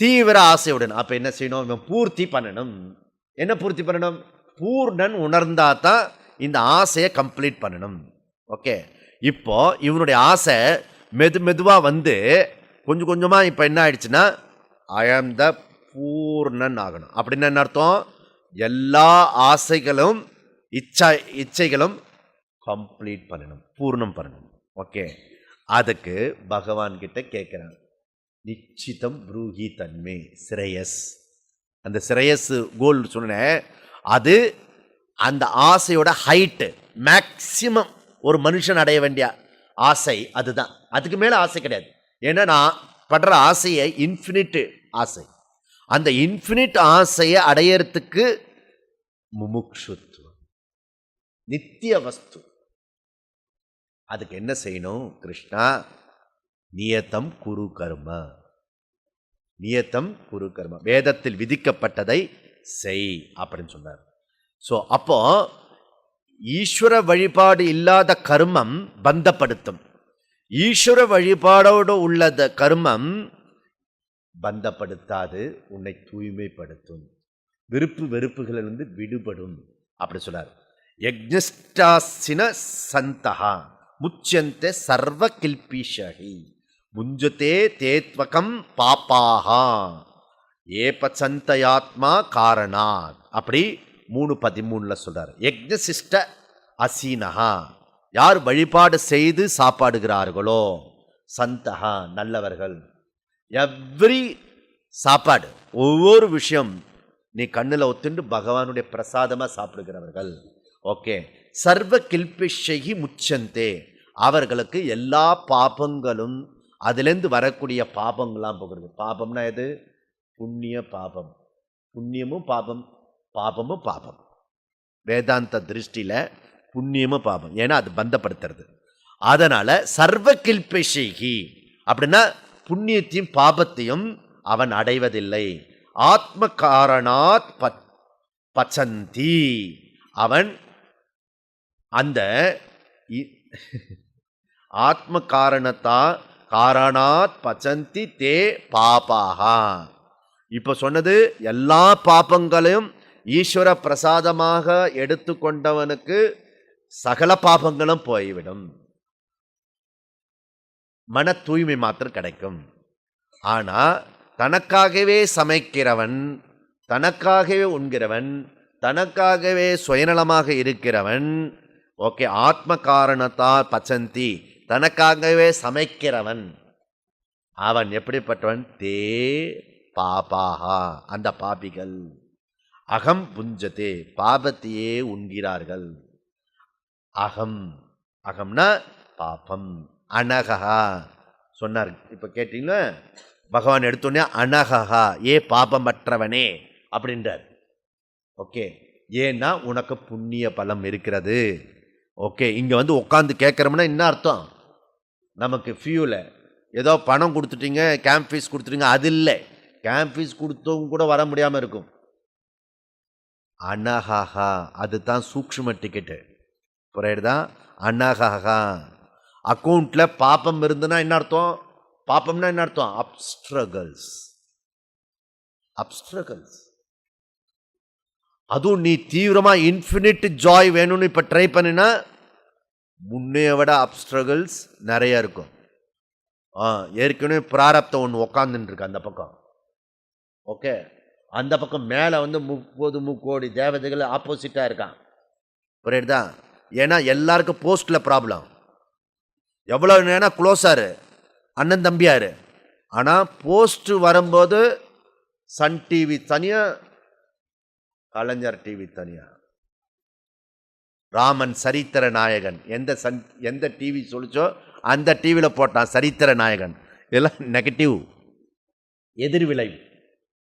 தீவிர ஆசையுடன். அப்ப என்ன செய்யணும்? இவன் பூர்த்தி பண்ணணும். என்ன பூர்த்தி பண்ணணும்? பூர்ணன் உணர்ந்தா தான் இந்த ஆசையை கம்ப்ளீட் பண்ணணும். ஓகே. இப்போ இவனுடைய ஆசை மெதுவா வந்து கொஞ்சம் கொஞ்சமா இப்ப என்ன ஆயிடுச்சுன்னா ஐ ஆம் த பூர்ணன் ஆகணும். அப்படின்னு என்ன அர்த்தம்? எல்லா ஆசைகளும் இச்சைகளும் கம்ப்ளீட் பண்ணணும், பூர்ணம் பண்ணணும். ஓகே. அதுக்கு பகவான் கிட்ட கேட்கிறான், நிச்சிதம் ப்ரூஹி தன்மே ஸ்ரேயஸ். அந்த ஸ்ரேயஸ் கோல் சொன்னேன், அது அந்த ஆசையோட ஹைட்டு மேக்சிமம் ஒரு மனுஷன் அடைய வேண்டிய ஆசை அதுதான். அதுக்கு மேல ஆசை கிடையாது. ஏன்னா நான் படுற ஆசையை இன்ஃபினிட் ஆசை. அந்த இன்ஃபினிட் ஆசையை அடையறதுக்கு முமுக்ஷுத்துவம். நித்திய வஸ்து. அதுக்கு என்ன செய்யணும்? கிருஷ்ணா நியதம் குரு கர்ம, நியதம் குரு கர்ம, வேதத்தில் விதிக்கப்பட்டதை செய் அப்படின்னு சொன்னார். ஸோ அப்போ ஈஸ்வர வழிபாடு இல்லாத கர்மம் பந்தப்படுத்தும், ஈஸ்வர வழிபாடோடு உள்ளத கர்மம் பந்தப்படுத்தாது, உன்னை தூய்மைப்படுத்தும், விருப்பு வெறுப்புகளிலிருந்து விடுபடும் அப்படி சொன்னார். யக்ஞஸ்டாசின சந்தஹா முச்சந்தே சர்வ கில்பிஷஹி முஞ்சதே தேத்வகம் பாப்பாஹா ஏபசந்தயாத்மா காரணாத் அப்படி 3:13 சொல்றார். யக்ஞசிஷ்ட அசீனஹா, யார் வழிபாடு செய்து சாப்பாடுகிறார்களோ, சந்தஹா நல்லவர்கள், எவ்ரி சாப்பாடு ஒவ்வொரு விஷயம் நீ கண்ணில் ஒத்துண்டு பகவானுடைய பிரசாதமாக சாப்பிடுகிறவர்கள். ஓகே, சர்வ கில்பிஷகி முச்சந்தே, அவர்களுக்கு எல்லா பாபங்களும் அதுலேருந்து வரக்கூடிய பாபங்கள்லாம் போகிறது. பாபம்னா எது? புண்ணிய பாபம், புண்ணியமும் பாபம், பாபமும் பாபம். வேதாந்த திருஷ்டியில் புண்ணியமும் பாபம், ஏன்னா அது பந்தப்படுத்துறது. அதனால சர்வ கில்பிஷகி அப்படின்னா புண்ணியத்தையும் பாபத்தையும் அவன் அடைவதில்லை. ஆத்ம காரணாத் பச்சந்தி, அவன் அந்த ஆத்ம காரணாத் பச்சந்தி தே பாபாகா. இப்போ சொன்னது எல்லா பாபங்களையும் ஈஸ்வர பிரசாதமாக எடுத்துக்கொண்டவனுக்கு சகல பாபங்களும் போய்விடும், மன தூய்மை மாத்திரம் கிடைக்கும். ஆனா தனக்காகவே சமைக்கிறவன், தனக்காகவே உண்கிறவன், தனக்காகவே சுயநலமாக இருக்கிறவன், ஓகே, ஆத்ம காரணத்தா பச்சந்தி, தனக்காகவே சமைக்கிறவன், அவன் எப்படிப்பட்டவன்? தே பாபாகா, அந்த பாபிகள். அகம் புஞ்சதே, பாபத்தையே உண்கிறார்கள். அகம், அகம்னா பாபம். அனகா சொன்னார். இப்போ கேட்டீங்களா, பகவான் எடுத்தோடனே அனகா, ஏ பாபமற்றவனே அப்படின்றார். ஓகே, ஏன்னா உனக்கு புண்ணிய பலம் இருக்கிறது. ஓகே, இங்கே வந்து உட்காந்து கேட்குறோம்னா என்ன அர்த்தம்? நமக்கு ஃபியூல ஏதோ பணம் கொடுத்துட்டீங்க, கேம்ப் ஃபீஸ் கொடுத்துட்டீங்க, அது இல்லை. கேம்ப் ஃபீஸ் கொடுத்தவங்க கூட வர முடியாமல் இருக்கும். அனகா, அதுதான் சூக்ஷ்ம டிக்கெட்டு, புரியுதா? அனகா. அக்கௌண்ட்டில் பாப்பம் இருந்துன்னா என்ன அர்த்தம்? பாப்பம்னா என்ன அர்த்தம்? அப்ஸ்ட்ரகல்ஸ், அப்ஸ்ட்ரகல்ஸ். அதுவும் நீ தீவிரமாக இன்ஃபினிட் ஜாய் வேணும்னு இப்போ ட்ரை பண்ணினா முன்னைய விட அப்ஸ்ட்ரகல்ஸ் நிறைய இருக்கும். ஏற்கனவே பிராரப்தம் ஒன்று உக்காந்துருக்கு அந்த பக்கம். ஓகே, அந்த பக்கம் மேலே வந்து 30 கோடி தேவதைகள் ஆப்போசிட்டாக இருக்கான், புரியுதா? ஏன்னா எல்லாருக்கும் போஸ்ட்டில் ப்ராப்ளம். எவ்வளோ நேரம் க்ளோஸாரு, அண்ணன் தம்பியாரு, ஆனால் போஸ்ட்டு வரும்போது சன் டிவி தனியாக, கலைஞர் டிவி தனியாக, ராமன் சரித்திர நாயகன், எந்த டிவி சொல்லிச்சோ அந்த டிவியில் போட்டான் சரித்திர நாயகன். இதெல்லாம் நெகட்டிவ், எதிர்விளைவு,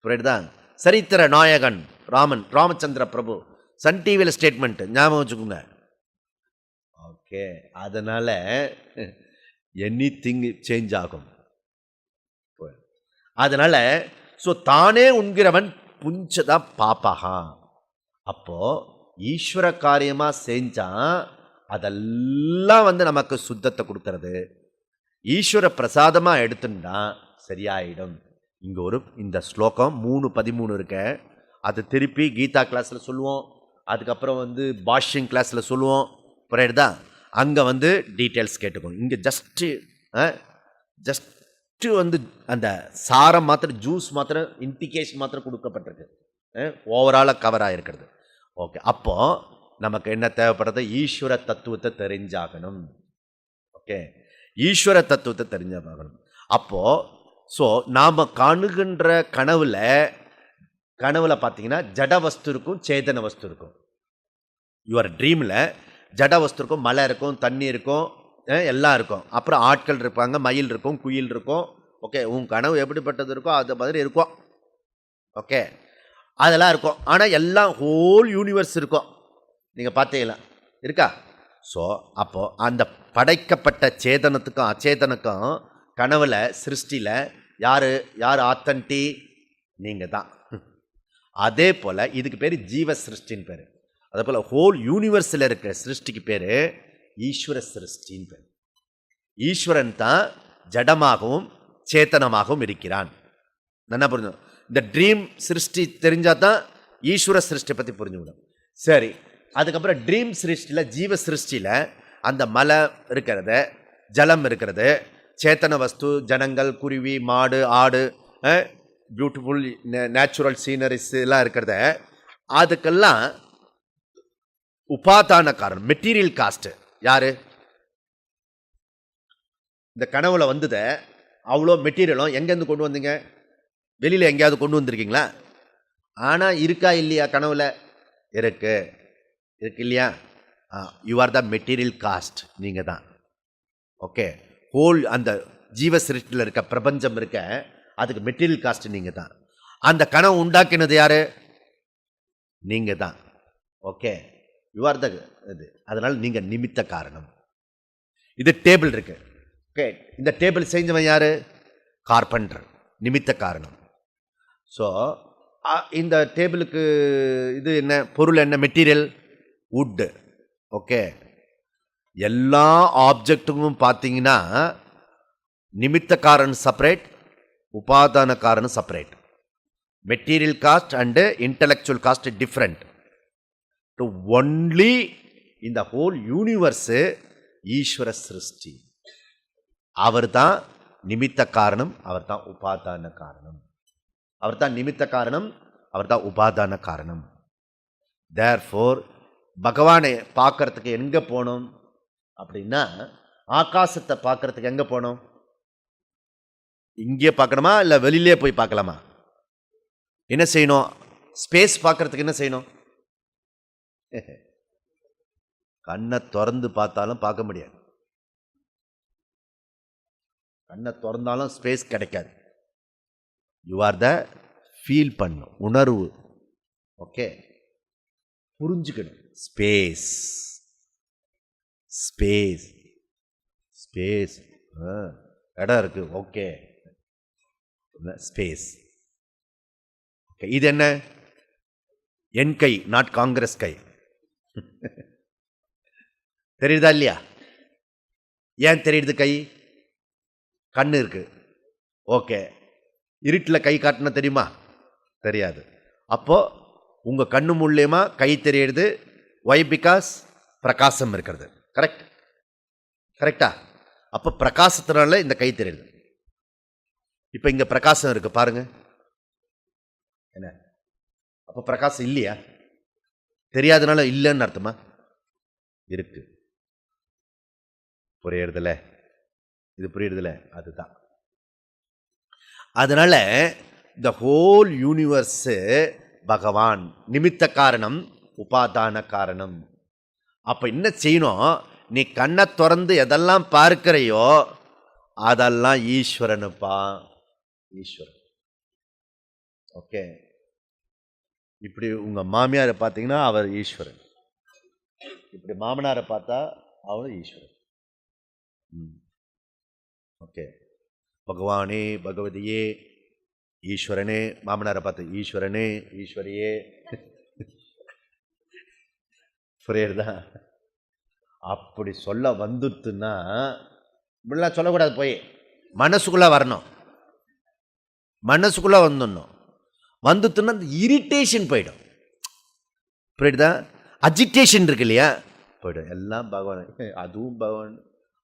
புரியுதா? சரித்திர நாயகன் ராமன், ராமச்சந்திர பிரபு, சன் டிவியில் ஸ்டேட்மெண்ட், ஞாபகம் வச்சுக்கோங்க. ஓகே, அதனால எனிதிங் சேஞ்ச் ஆகும். அதனால ஸோ தானே உண்கிறவன் புஞ்சதா பாப்பாகா. அப்போ ஈஸ்வர காரியமா செஞ்சா அதெல்லாம் வந்து நமக்கு சுத்தத்தை கொடுக்கறது, ஈஸ்வர பிரசாதமா எடுத்துட்டா சரியாயிடும். இங்க இந்த ஸ்லோகம் 3:13 இருக்க, அது திருப்பி கீதா கிளாஸ்ல சொல்லுவோம், அதுக்கப்புறம் வந்து பாஷ்யம் கிளாஸ்ல சொல்லுவோம், புரியுதா? அங்கே வந்து டீட்டெயில்ஸ் கேட்டுக்கணும். இங்கே ஜஸ்ட்டு வந்து அந்த சாரம் மாத்திரம், ஜூஸ் மாத்திரம், இண்டிகேஷன் மாத்திரம் கொடுக்கப்பட்டிருக்கு, ஓவராலாக கவர் ஆகிருக்கிறது. ஓகே, அப்போ நமக்கு என்ன தேவைப்படுறது? ஈஸ்வர தத்துவத்தை தெரிஞ்சாகணும். ஓகே, ஈஸ்வர தத்துவத்தை தெரிஞ்சாகணும். அப்போது ஸோ நாம் காணுகின்ற கனவுல பார்த்தீங்கன்னா ஜட வஸ்து இருக்கும், சேதன வஸ்து இருக்கும். யுவர் ட்ரீமில் ஜட வஸ்து இருக்கும், மலை இருக்கும், தண்ணி இருக்கும், எல்லாம் இருக்கும். அப்புறம் ஆட்கள் இருப்பாங்க, மயில் இருக்கும், குயில் இருக்கும். ஓகே, உன் கனவு எப்படிப்பட்டது இருக்கோ அது மாதிரி இருக்கும். ஓகே, அதெல்லாம் இருக்கும். ஆனால் எல்லாம் ஹோல் யூனிவர்ஸ் இருக்கும். நீங்கள் பார்த்தீங்களா, இருக்கா? ஸோ அப்போ அந்த படைக்கப்பட்ட சேதனத்துக்கும் அச்சேதனுக்கும் கனவுல சிருஷ்டியில் யார் யார் ஆத்தன்டி? நீங்கள் தான். அதே போல் இதுக்கு பேர் ஜீவ சிருஷ்டின்னு பேர். அதே போல் ஹோல் யூனிவர்ஸில் இருக்கிற சிருஷ்டிக்கு பேர் ஈஸ்வர சிருஷ்டின்னு பேர். ஈஸ்வரன் தான் ஜடமாகவும் சேத்தனமாகவும் இருக்கிறான். என்ன புரிஞ்சு? இந்த ட்ரீம் சிருஷ்டி தெரிஞ்சால் தான் ஈஸ்வர சிருஷ்டி பற்றி புரிஞ்சுவிடும். சரி, அதுக்கப்புறம் ட்ரீம் சிருஷ்டியில் ஜீவ சிருஷ்டியில் அந்த மலை இருக்கிறது, ஜலம் இருக்கிறது, சேத்தன வஸ்து, ஜனங்கள், குருவி, மாடு, ஆடு, பியூட்டிஃபுல் நேச்சுரல் சீனரிஸ் எல்லாம் இருக்கிறத, அதுக்கெல்லாம் உபாதான காரணம் மெட்டீரியல் காஸ்ட் யாரு? இந்த கனவுல வந்தத அவ்வளோ மெட்டீரியலும் எங்கேருந்து கொண்டு வந்தீங்க? வெளியில் எங்கேயாவது கொண்டு வந்திருக்கீங்களா? ஆனால் இருக்கா இல்லையா? கனவுல இருக்கு இல்லையா? You are the material cost. நீங்கள் தான். ஓகே, ஹோல் அந்த ஜீவ சிருஷ்டியில் இருக்க பிரபஞ்சம் இருக்க அதுக்கு மெட்டீரியல் காஸ்ட் நீங்கள் தான். அந்த கனவு உண்டாக்கினது யாரு? நீங்கள் தான். ஓகே, யூ ஆர் த இது. அதனால் நீங்கள் நிமித்த காரணம். இது டேபிள் இருக்கு. ஓகே, இந்த டேபிள் செஞ்சவன் யாரு? கார்பெண்டர், நிமித்த காரணம். ஸோ இந்த டேபிளுக்கு இது என்ன பொருள்? என்ன மெட்டீரியல்? வுட்டு. ஓகே, எல்லா ஆப்ஜெக்ட்டுக்கும் பார்த்தீங்கன்னா நிமித்த காரணம் செப்பரேட், உபாதான காரணம் separate. Material cost and intellectual cost different. To only இந்த ஹோல் யூனிவர்ஸு ஈஸ்வர சிருஷ்டி. அவர் தான் நிமித்த காரணம், அவர் தான் உபாதான காரணம். அவர் தான் நிமித்த காரணம், அவர் தான் உபாதான காரணம். தேர்ஃபோர் பகவானை பார்க்கறதுக்கு எங்கே போகணும் அப்படின்னா, ஆகாசத்தை பார்க்கறதுக்கு எங்கே போகணும்? இங்கே பார்க்கணுமா இல்லை வெளியிலே போய் பார்க்கலாமா? என்ன செய்யணும்? ஸ்பேஸ் பார்க்கறதுக்கு என்ன செய்யணும்? கண்ணை திறந்து பார்த்தாலும் பார்க்க முடியாது. கண்ணை திறந்தாலும் ஸ்பேஸ் கிடைக்காது. யூ ஆர் த ஃபீல் பண்ணும், உணர்வு. ஓகே, புரிஞ்சுக்கணும். ஸ்பேஸ் ஸ்பேஸ் ஸ்பேஸ் இடம் இருக்கு. Okay, space. ஓகே, இது என்ன? என் கை, நாட் காங்கிரஸ் கை. தெரியுதா இல்லையா? ஏன் தெரியுது? கை, கண்ணு இருக்கு. ஓகே, இருட்டில் கை காட்டினா தெரியுமா? தெரியாது. அப்போ உங்க கண்ணு மூலியமா கை தெரியுது. ஒய்? பிகாஸ் பிரகாசம் இருக்கிறது. கரெக்ட்? கரெக்டா? அப்போ பிரகாசத்தினால இந்த கை தெரியுது. இப்போ இங்க பிரகாசம் இருக்கு பாருங்க. என்ன? அப்போ பிரகாசம் இல்லையா? தெரியாதனால இல்லைன்னு அர்த்தமா? இருக்கு. புரியுறதுல? இது புரியுறதுல? அதுதான். அதனால இந்த ஹோல் யூனிவர்ஸ் பகவான் நிமித்த காரணம், உபாதான காரணம். அப்ப என்ன செய்யணும்? நீ கண்ணை திறந்து எதெல்லாம் பார்க்கிறையோ அதெல்லாம் ஈஸ்வரனுப்பா. ஈஸ்வரன். ஓகே, இப்படி உங்க மாமியாரை பார்த்தீங்கன்னா அவர் ஈஸ்வரன். இப்படி மாமனாரை பார்த்தா அவர் ஈஸ்வரன். ஓகே, பகவானே, பகவதியே, ஈஸ்வரனே. மாமனாரை பார்த்து ஈஸ்வரனே, ஈஸ்வரியே. புரியுறதா? அப்படி சொல்ல வந்துட்டுன்னா இப்படிலாம் சொல்லக்கூடாது. போய் மனசுக்குள்ள வரணும். மனசுக்குள்ள வந்துடணும். வந்துட்டுன்னா அந்த இரிட்டேஷன் போயிடும். புரியுதா? அஜிடேஷன் இருக்கு இல்லையா? போயிடும். எல்லாம் பகவான், அதுவும் பகவான்,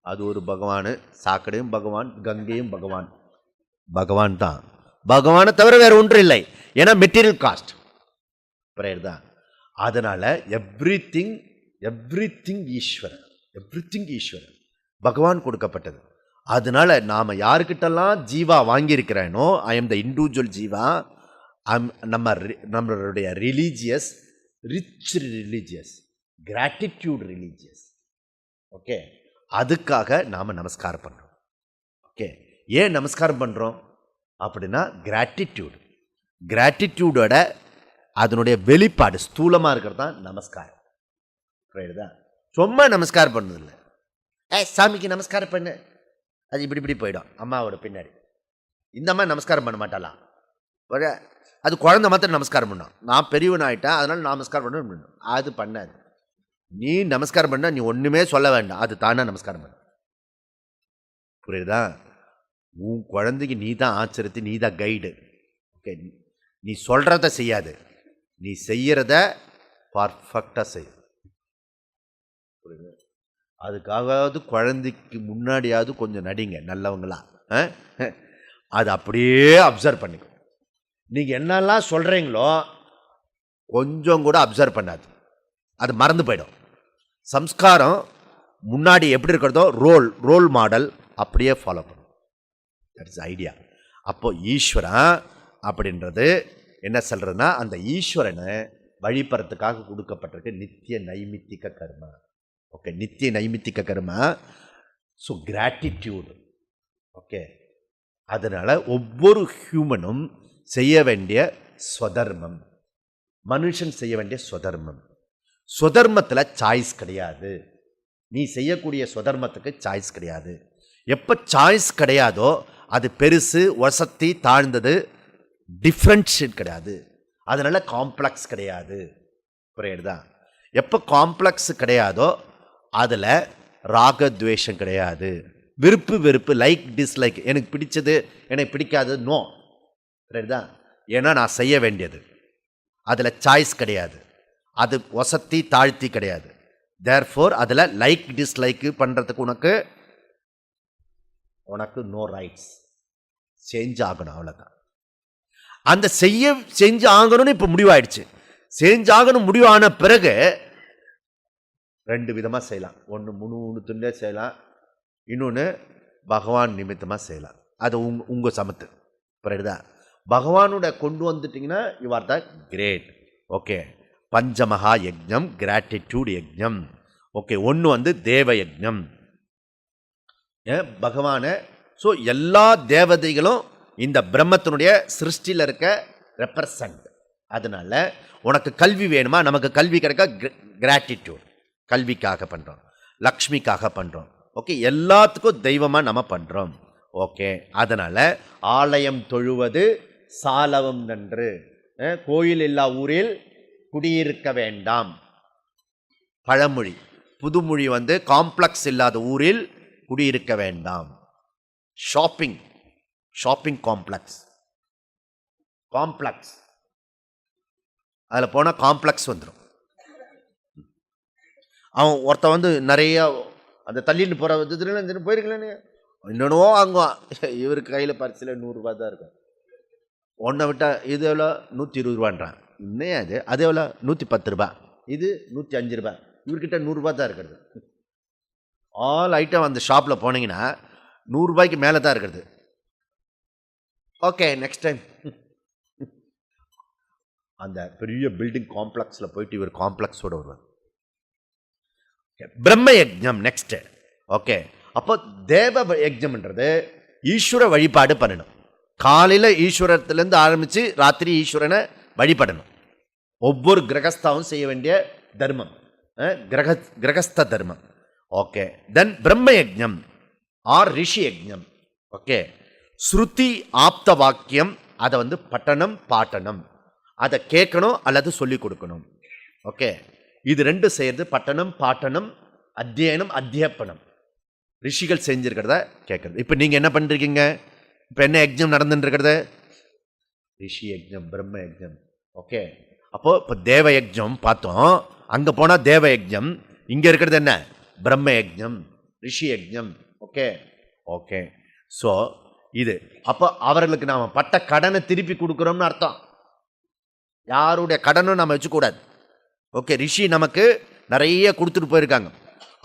அது ஒரு பகவான், சாக்கடையும் பகவான், கங்கையும் பகவான். பகவான் தான். பகவானை தவிர வேற ஒன்றும் இல்லை. ஏன்னா மெட்டீரியல் காஸ்ட். புரியுதா? அதனால எவ்ரிதிங் ஈஸ்வரன். எவ்ரிதிங் ஈஸ்வரன், பகவான் கொடுக்கப்பட்டது. அதனால நாம யாருக்கிட்டெல்லாம் ஜீவா வாங்கியிருக்கிறேனோ, ஐ எம் த இண்டிவிஜுவல் ஜீவா. நம்மளுடைய religious, rich religious, gratitude religious. Okay, அதுக்காக நாம நமஸ்காரம் பண்றோம். ஓகே, ஏன் நமஸ்காரம் பண்றோம் அப்படின்னா கிராட்டிடியூடோட அதனுடைய வெளிப்பாடு ஸ்தூலமாக இருக்கிறது தான் நமஸ்காரம். புரியுதா? சும்மா நமஸ்காரம் பண்ணதில்லை. சாமிக்கு நமஸ்காரம் பண்ணு, அது இப்படி போயிடும் அம்மாவோட பின்னாடி. இந்த அம்மா நமஸ்காரம் பண்ண மாட்டாளா? அது குழந்தை மாத்திரம் நமஸ்காரம் பண்ணும். நான் பெரியவன் ஆகிட்டேன், அதனால நமஸ்காரம் பண்ணணும். அது பண்ணாது. நீ நமஸ்காரம் பண்ண, நீ ஒன்றுமே சொல்ல வேண்டாம், அது தானே நமஸ்காரம் பண்ண. புரியுதா? உன் குழந்தைக்கு நீ தான் ஆச்சரித்து, நீ தான் கைடு. ஓகே, நீ சொல்கிறத செய்யாது, நீ செய்யறத பர்ஃபெக்டாக செய். புரியுது? அதுக்காகவது குழந்தைக்கு முன்னாடியாவது கொஞ்சம் நடிங்க நல்லவங்களா. அது அப்படியே அப்சர்வ் பண்ணிக்கும். நீங்கள் என்னெல்லாம் சொல்கிறீங்களோ கொஞ்சம் கூட அப்சர்வ் பண்ணாது, அது மறந்து போயிடும். சம்ஸ்காரம் முன்னாடி எப்படி இருக்கிறதோ ரோல் மாடல் அப்படியே ஃபாலோ பண்ணும். That is idea. அப்போ ஈஸ்வரன் அப்படின்றது என்ன சொல்றதுன்னா, அந்த ஈஸ்வரனை வழிபடுறதுக்காக கொடுக்கப்பட்டிருக்கு நித்திய நைமித்திக கர்மா. ஓகே, நித்திய நைமித்திக கர்மா. So gratitude. ஓகே, அதனால ஒவ்வொரு ஹியூமனும் செய்ய வேண்டிய ஸ்வதர்மம், மனுஷன் செய்ய வேண்டிய ஸ்வதர்மம். ஸ்வதர்மத்தில் சாய்ஸ் கிடையாது. நீ செய்யக்கூடிய ஸ்வதர்மத்துக்கு சாய்ஸ் கிடையாது. எப்போ சாய்ஸ் கிடையாதோ அது பெருசு, வசதி, தாழ்ந்தது, டிஃப்ரென்ஷியேட் கிடையாது. அதனால காம்ப்ளெக்ஸ் கிடையாது. புரியுதா? எப்போ காம்ப்ளெக்ஸ் கிடையாதோ அதில் ராகத்வேஷம் கிடையாது. விருப்பு வெறுப்பு, லைக் டிஸ்லைக், எனக்கு பிடிச்சது எனக்கு பிடிக்காது, நோ. புரியுதா? ஏன்னா நான் செய்ய வேண்டியது, அதில் சாய்ஸ் கிடையாது. அது வசதி தாழ்த்தி கிடையாது. தேர்ஃபோர் அதில் லைக் டிஸ்லைக்கு பண்ணுறதுக்கு உனக்கு நோ ரைட்ஸ். சேஞ்ச் ஆகணும், அவ்வளோதான். அந்த செஞ்சு ஆகணும்னு இப்போ முடிவாயிடுச்சு. செஞ்சாகணும் முடிவான பிறகு ரெண்டு விதமாக செய்யலாம். ஒன்று முழு துண்டே செய்யலாம், இன்னொன்று பகவான் நிமித்தமாக செய்யலாம். அது உங்கள் சமத்து. புரியுதா? பகவானோட கொண்டு வந்துட்டிங்கன்னா you are the great. Okay, பஞ்சமகா யஜ்ஞம், கிராட்டிடியூட் யஜ்ஞம். ஓகே, ஒன்று தேவ யஜ்ஞம், பகவானை. ஸோ எல்லா தேவதைகளும் இந்த பிரம்மத்தினுடைய சிருஷ்டியில் இருக்க ரெப்ரசன்ட். அதனால உனக்கு கல்வி வேணுமா, நமக்கு கல்வி கிடைக்க கிராட்டிடியூட், கல்விக்காக பண்ணுறோம், லக்ஷ்மிக்காக பண்ணுறோம். ஓகே, எல்லாத்துக்கும் தெய்வமாக நம்ம பண்ணுறோம். ஓகே, அதனால் ஆலயம் தொழுவது சாலவம் நன்று, கோயில் இல்லா ஊரில் குடியிருக்க வேண்டாம். பழமொழி. புதுமொழி காம்ப்ளெக்ஸ் இல்லாத ஊரில் குடியிருக்க வேண்டாம். ஷாப்பிங் காம்ப்ளெக்ஸ் அதில் போனால் காம்ப்ளெக்ஸ் வந்துடும். அவன் ஒருத்த நிறைய அந்த தள்ளின்னு போகிற விதத்துல போயிருக்கலன்னு இன்னொன்னோ வாங்குவான். இவருக்கு கையில் பரிசில் 100 ரூபா தான் இருக்கும். ஒன்றை விட்டால் இது எவ்வளோ 120 ரூபான்றான். இன்னும் அது எவ்வளோ 110 ரூபா, இது 105 ரூபா. இவர்கிட்ட 100 ரூபா தான் இருக்கிறது. ஆல் ஐட்டம் அந்த ஷாப்பில் போனீங்கன்னா 100 ரூபாய்க்கு மேலே தான் இருக்கிறது. ஓகே, நெக்ஸ்ட் டைம் அந்த பெரிய பில்டிங் காம்ப்ளெக்ஸில் போயிட்டு இவர் காம்ப்ளெக்ஸோடு வருவார். பிரம்ம யஜ்ஞம் நெக்ஸ்ட். ஓகே, அப்போ தேவ யஜ்ஞம்ன்றது ஈஸ்வர வழிபாடு பண்ணணும். காலையில் ஈஸ்வரத்துலேருந்து ஆரம்பித்து ராத்திரி ஈஸ்வரனை வழிபடணும். ஒவ்வொரு கிரகஸ்தாவும் செய்ய வேண்டிய தர்மம், கிரகஸ்த தர்மம். ஓகே, தென் பிரம்ம யஜ்ஞம் ஆர் ரிஷி யஜ்ஞம். ஓகே, ஸ்ருதி ஆப்த வாக்கியம், அதை பட்டணம் பாட்டணம், அதை கேட்கணும் அல்லது சொல்லிக் கொடுக்கணும். ஓகே, இது ரெண்டு செய்யறது பட்டணம் பாட்டணம், அத்தியனம் அத்தியாபனம். ரிஷிகள் செஞ்சிருக்கிறத கேட்கறது. இப்போ நீங்கள் என்ன பண்ணிருக்கீங்க? இப்போ என்ன யஜ்ஞம் நடந்துட்டு இருக்கிறது? ரிஷி யஜ்ஞம், பிரம்ம யஜ்ஞம். ஓகே, அப்போ இப்போ தேவ யஜ்ஞம் பார்த்தோம். அங்கே போனால் தேவ யஜ்ஞம், இங்கே இருக்கிறது என்ன? பிரம்ம யஜ்ஞம், ரிஷி யஜ்ஞம். ஓகே ஓகே ஸோ இது அப்போ அவர்களுக்கு நாம் பட்ட கடனை திருப்பி கொடுக்குறோம்னு அர்த்தம். யாருடைய கடனும் நம்ம வச்சுக்கூடாது. ஓகே, ரிஷி நமக்கு நிறைய கொடுத்துட்டு போயிருக்காங்க.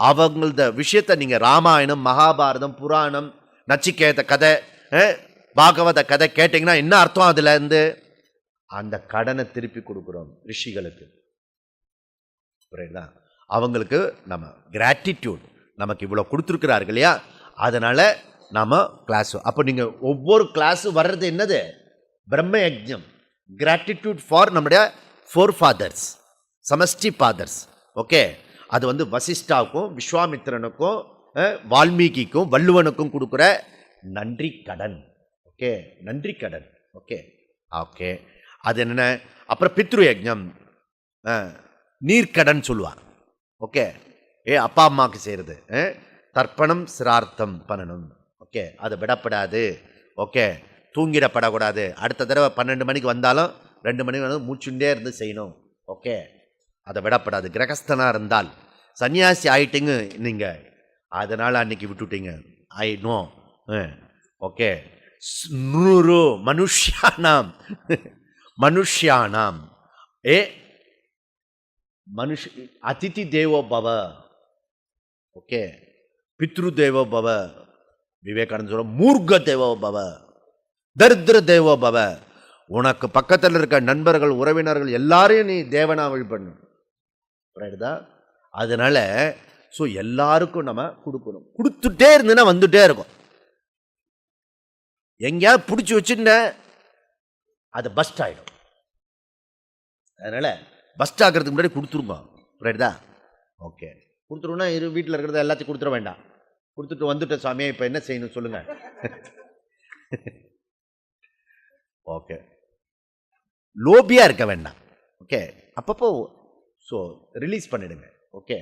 அவங்கள விஷயத்தை நீங்கள் ராமாயணம், மகாபாரதம், புராணம், நச்சிகேத கதை, பாகவத கதை கேட்டிங்கன்னா என்ன அர்த்தம்? அதில் இருந்து அந்த கடனை திருப்பி கொடுக்குறோம் ரிஷிகளுக்கு. புரியுதா? அவங்களுக்கு நம்ம கிராட்டிடியூட், நமக்கு இவ்வளோ கொடுத்துருக்கிறார்கள் இல்லையா, அதனால் நாம் கிளாஸு. அப்போ நீங்கள் ஒவ்வொரு கிளாஸு வர்றது என்னது? பிரம்ம யஜ்ஞம், கிராட்டிடியூட் ஃபார் நம்முடைய ஃபோர் ஃபாதர்ஸ், சமஷ்டி ஃபாதர்ஸ். ஓகே, அது வந்து வசிஷ்டாவுக்கும் விஸ்வாமித்திரனுக்கும் வால்மீகிக்கும் வள்ளுவனுக்கும் கொடுக்குற நன்றி கடன். ஓகே, நன்றி கடன். ஓகே ஓகே, அது என்னென்ன? அப்புறம் பித்ரு யஜ்ஞம், நீர்க்கடன் சொல்லுவான். ஓகே, அப்பா அம்மாவுக்கு செய்கிறது தர்ப்பணம் சிரார்த்தம் பண்ணணும். ஓகே, அது விடப்படாது. ஓகே, தூங்கிடப்படக்கூடாது. அடுத்த தடவை 12 மணிக்கு வந்தாலும் 2 மணிக்கு வந்து மூச்சுண்டே இருந்து செய்யணும். ஓகே, அதை விடப்படாது. கிரகஸ்தனாக இருந்தால், சன்னியாசி ஆயிட்டீங்க நீங்கள், அதனால் அன்னைக்கு விட்டுட்டீங்க. I know. ஓகே, 100 மனுஷ்யானாம் அதிதி தேவோ பவ. ஓகே, பித்ரு தேவோ பவ. விவேகானந்த சொல்ற மூர்க்க தேவோ பவ, தரித்திர தேவோ பவ. உனக்கு பக்கத்தில் இருக்க நண்பர்கள், உறவினர்கள் எல்லாரையும் நீ தேவனா வழிபடணும். ரைட்டுதா? அதனால ஸோ எல்லாருக்கும் நம்ம கொடுக்கணும். கொடுத்துட்டே இருந்துன்னா வந்துட்டே இருக்கும். எங்கேயாவது பிடிச்சி வச்சுன்னா அது பஸ்ட் ஆகிடும். அதனால பஸ்ட் ஆகிறதுக்கு முன்னாடி கொடுத்துருங்க. ரைட்டுதா? ஓகே, கொடுத்துருவோம்னா வீட்டில் இருக்கிறத எல்லாத்தையும் கொடுத்துட வேண்டாம். கொடுத்துட்டு வந்துட்ட சாமியை இப்போ என்ன செய்யணும் சொல்லுங்க. ஓகே, லோபியாக இருக்க வேண்டாம். ஓகே, அப்பப்போ ஸோ ரிலீஸ் பண்ணிடுங்க. ஓகே,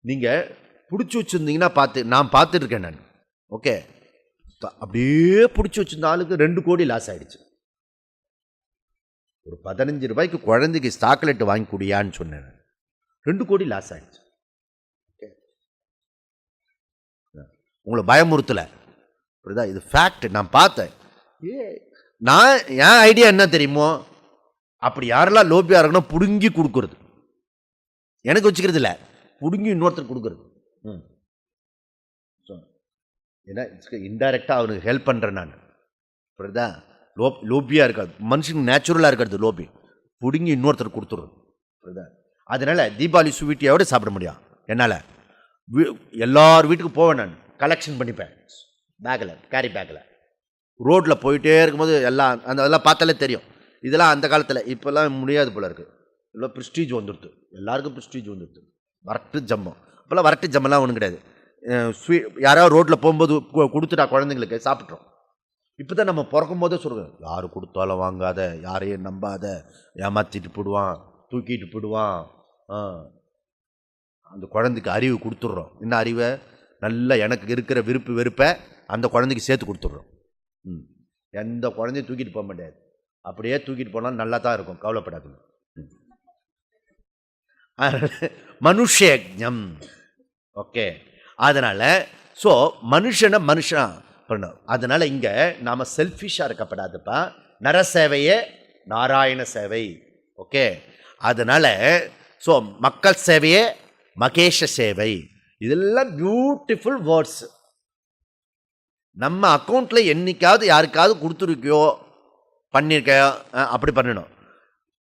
நீங்கள் பிடிச்சி வச்சுருந்தீங்கன்னா நான் பார்த்துட்டு இருக்கேன் நான். ஓகே, அப்படியே பிடிச்சி வச்சிருந்த ஆளுக்கு 2 கோடி லாஸ் ஆகிடுச்சு. ஒரு 15 ரூபாய்க்கு குழந்தைக்கு சாக்லேட் வாங்கி குடியான்னு சொன்னேன், 2 கோடி லாஸ் ஆகிடுச்சு. ஓகே, உங்களை பயமுறுத்தலை. புரியுதா? இது ஃபேக்ட், நான் பார்த்தேன். நான் என் ஐடியா என்ன தெரியுமோ, அப்படி யாரெல்லாம் லோபியாக இருக்கணும் புடுங்கி கொடுக்குறது. எனக்கு வச்சுக்கிறது இல்லை, புடுங்கி இன்னொருத்தர் கொடுக்குறது. ஏன்னா இன்டைரக்டாக அவனுக்கு ஹெல்ப் பண்ணுறேன் நான். புரியுதா? லோபியாக இருக்காது, மனுஷனுக்கு நேச்சுரலாக இருக்கிறது லோபி. புடுங்கி இன்னொருத்தர் கொடுத்துருது. புரியுதா? அதனால் தீபாவளி ஸ்வீட்டியோடு சாப்பிட முடியும் என்னால். எல்லார் வீட்டுக்கு போவேன் நான், கலெக்ஷன் பண்ணிப்பேன் பேக்கில், கேரி பேக்கில். ரோட்டில் போயிட்டே இருக்கும்போது எல்லாம் அதெல்லாம் பார்த்தாலே தெரியும். இதெல்லாம் அந்த காலத்தில், இப்போல்லாம் முடியாது போல இருக்குது. இல்லை ப்ரிஸ்டீஜ் வந்துடுது, எல்லாருக்கும் ப்ரிஸ்டீஜ் வந்துடுது. வரட்டு ஜம்மம், இப்போல்லாம் வரட்டு ஜம்மெல்லாம் ஒன்றும் கிடையாது. யாராவது ரோட்டில் போகும்போது கொடுத்துட்டா குழந்தைங்களுக்கு சாப்பிட்றோம். இப்போ தான் நம்ம பிறக்கும் போதே சொல்கிறோம், யார் கொடுத்தாலும் வாங்காத, யாரையும் நம்பாத, ஏமாற்றிட்டு போடுவான், தூக்கிட்டு போடுவான். அந்த குழந்தைக்கு அறிவு கொடுத்துட்றோம். என்ன அறிவை? நல்லா எனக்கு இருக்கிற விருப்பு வெறுப்பை அந்த குழந்தைக்கு சேர்த்து கொடுத்துட்றோம். எந்த குழந்தையும் தூக்கிட்டு போக முடியாது. அப்படியே தூக்கிட்டு போனால் நல்லா தான் இருக்கும், கவலைப்படாதுங்க. மனுஷயஜம். ஓகே, அதனால் ஸோ மனுஷனை மனுஷன் பண்ணணும். அதனால் இங்கே நாம் செல்ஃபிஷாக இருக்கப்படாதுப்பா. நரசேவையே நாராயண சேவை. ஓகே, அதனால் ஸோ மக்கள் சேவையே மகேஷ சேவை. இதெல்லாம் பியூட்டிஃபுல் வேர்ட்ஸ். நம்ம அக்கௌண்ட்டில் என்னைக்காவது யாருக்காவது கொடுத்துருக்கியோ, பண்ணியிருக்கையோ, அப்படி பண்ணணும்.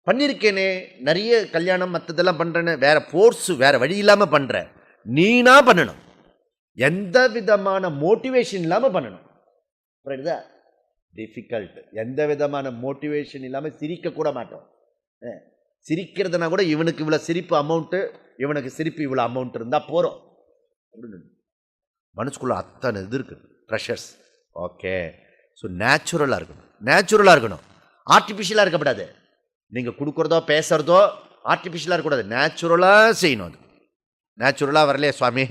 பண்ணியிருக்கேனே, நிறைய கல்யாணம் மற்றதெல்லாம் பண்ணுறேன்னு, வேறு ஃபோர்ஸு வேறு வழி இல்லாமல் பண்ணுறேன். நீனா பண்ணணும், எந்த விதமான மோட்டிவேஷன் இல்லாமல் பண்ணணும். புரியுதா? டிஃபிகல்ட். எந்த விதமான மோட்டிவேஷன் இல்லாமல் சிரிக்கக்கூட மாட்டோம். சிரிக்கிறதுனா கூட இவனுக்கு இவ்வளோ சிரிப்பு அமௌண்ட்டு, இவனுக்கு சிரிப்பு இவ்வளோ அமௌண்ட் இருந்தால் போகிறோம் அப்படின்னு மனசுக்குள்ளே அத்தனை இது இருக்குது, ப்ரெஷர்ஸ். ஓகே, ஸோ நேச்சுரலாக இருக்கணும். நேச்சுரலாக இருக்கணும், ஆர்டிஃபிஷியலாக இருக்கக்கூடாது. நீங்கள் கொடுக்குறதோ பேசுகிறதோ ஆர்டிஃபிஷியலாக இருக்கக்கூடாது, நேச்சுரலாக செய்யணும். அது நேச்சுரலாக வரலையே சுவாமி,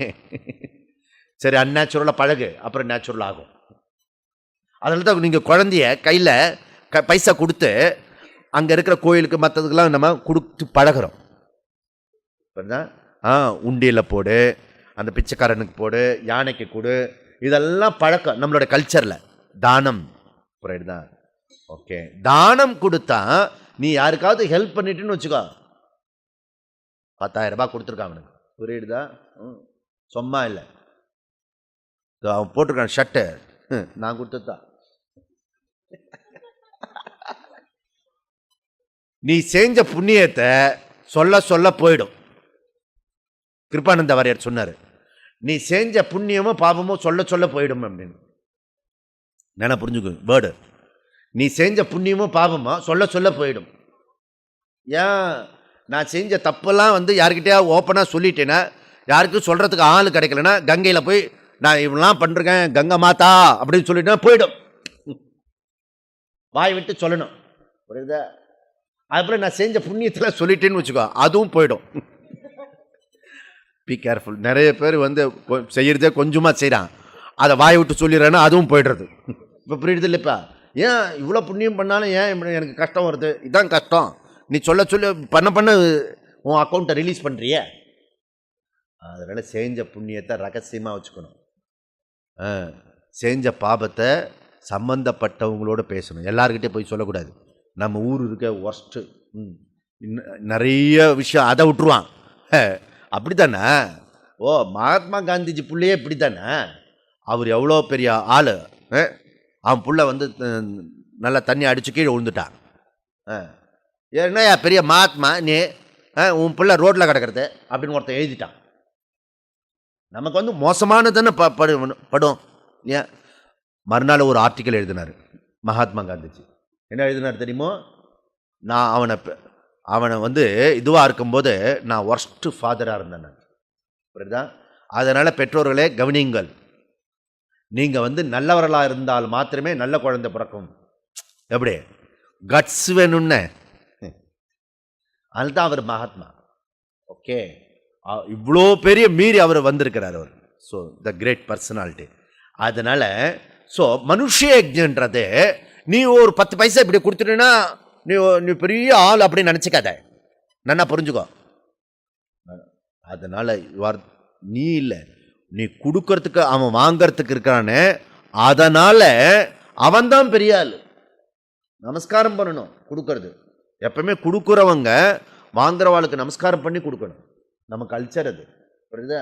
சரி அந்நேச்சுரலாக பழகு, அப்புறம் நேச்சுரல் ஆகும். அதனால தான் நீங்கள் குழந்தைய கையில் பைசா கொடுத்து அங்கே இருக்கிற கோயிலுக்கு மற்றதுக்கெல்லாம் நம்ம கொடுத்து பழகிறோம். உண்டியில் போடு, அந்த பிச்சைக்காரனுக்கு போடு, யானைக்கு கொடு, இதெல்லாம் பழக்கம் நம்மளோட கல்ச்சரில். தானம், புரியுதா? ஓகே, தானம் கொடுத்தா நீ யாருக்காவது ஹெல்ப் பண்ணிட்டுன்னு வச்சுக்கோ, 10,000 ரூபாய் கொடுத்துருக்கான் அவனுக்கு. புரியுதா? சும்மா இல்லை, அவன் போட்டிருக்கான் ஷர்ட்டு, நான் கொடுத்ததான். நீ செஞ்ச புண்ணியத்தை சொல்ல சொல்ல போயிடும். கிருபானந்த வாரியார் சொன்னார், நீ செஞ்ச புண்ணியமோ பாவமோ சொல்ல சொல்ல போயிடும் அப்படின்னு. என்ன புரிஞ்சுக்கு வேர்டு? நீ செஞ்ச புண்ணியமோ பாவமோ சொல்ல சொல்ல போயிடும். ஏன்? நான் செஞ்ச தப்பெல்லாம் யாருக்கிட்டையா ஓப்பனாக சொல்லிட்டேன்னா யாருக்கும் சொல்கிறதுக்கு ஆள் கிடைக்கலன்னா கங்கையில் போய் நான் இவெல்லாம் பண்ணுறேன் கங்கை மாதா அப்படின்னு சொல்லிட்டு போயிடும். வாய் விட்டு சொல்லணும், புரியுதா? அதுபோல் நான் செஞ்ச புண்ணியத்தில் சொல்லிட்டேன்னு வச்சுக்கோ, அதுவும் போயிடும். Be careful. நிறைய பேர் வந்து செய்கிறதே கொஞ்சமாக செய்கிறான், அதை வாய் விட்டு சொல்லிடுறேன்னா அதுவும் போய்டுறது. இப்போ புரியுது இல்லைப்பா? ஏன் இவ்வளோ புண்ணியம் பண்ணாலும் ஏன் எனக்கு கஷ்டம் வருது? இதுதான் கஷ்டம். நீ சொல்ல சொல்லி பண்ண உன் அக்கௌண்ட்டை ரிலீஸ் பண்ணுறிய. அதனால் செஞ்ச புண்ணியத்தை ரகசியமாக வச்சுக்கணும். செஞ்ச பாபத்தை சம்பந்தப்பட்டவங்களோட பேசணும், எல்லாருக்கிட்டே போய் சொல்லக்கூடாது. நம்ம ஊர் இருக்க ஒர்ஸ்ட்டு நிறைய விஷயம் அதை விட்டுருவான். அப்படி தானே? ஓ, மகாத்மா காந்திஜி பிள்ளையே இப்படி தானே? அவர் எவ்வளோ பெரிய ஆள், அவன் புள்ள வந்து நல்லா தண்ணி அடித்து கீழே விழுந்துட்டான். என்னையா பெரிய மகாத்மா நீ, உன் பிள்ளை ரோட்டில் கிடக்கிறது அப்படின்னு ஒருத்தன் எழுதிட்டான். நமக்கு வந்து மோசமானதுன்னு படும். ஏன் மறுநாள் ஒரு ஆர்டிக்கல் எழுதினார் மகாத்மா காந்திஜி. என்ன எழுதினார் தெரியுமோ? நான் அவனை வந்து இதுவாக இருக்கும்போது நான் ஒர்ஸ்ட்டு ஃபாதராக இருந்தேன் நான், புரியுதா? அதனால் பெற்றோர்களே கவனியுங்கள், நீங்கள் வந்து நல்லவர்களாக இருந்தால் மாத்திரமே நல்ல குழந்தை பிறக்கும். எப்படி கட்ஸ் வேணும்னு, அதுதான் அவர் மகாத்மா. ஓகே, இவ்வளோ பெரிய மீறி அவர் வந்திருக்கிறார் அவர். So the great personality. அதனால் ஸோ மனுஷ யஜ்ஞன்றது நீ ஒரு 10 பைசா இப்படி கொடுத்துட்டேன்னா நீ பெரிய ஆள் அப்படின்னு நினச்சிக்காத, நல்லா புரிஞ்சுக்கோ. அதனால் நீ இல்லை, நீ கொடுக்கறதுக்கு அவன் வாங்கறதுக்கு இருக்கானே, அதனால் அவன்தான் பெரிய ஆள். நமஸ்காரம் பண்ணணும். கொடுக்கறது எப்பவுமே கொடுக்குறவங்க வாங்குறவாளுக்கு நமஸ்காரம் பண்ணி கொடுக்கணும். நம்ம கல்ச்சர் அது, புரியுதா?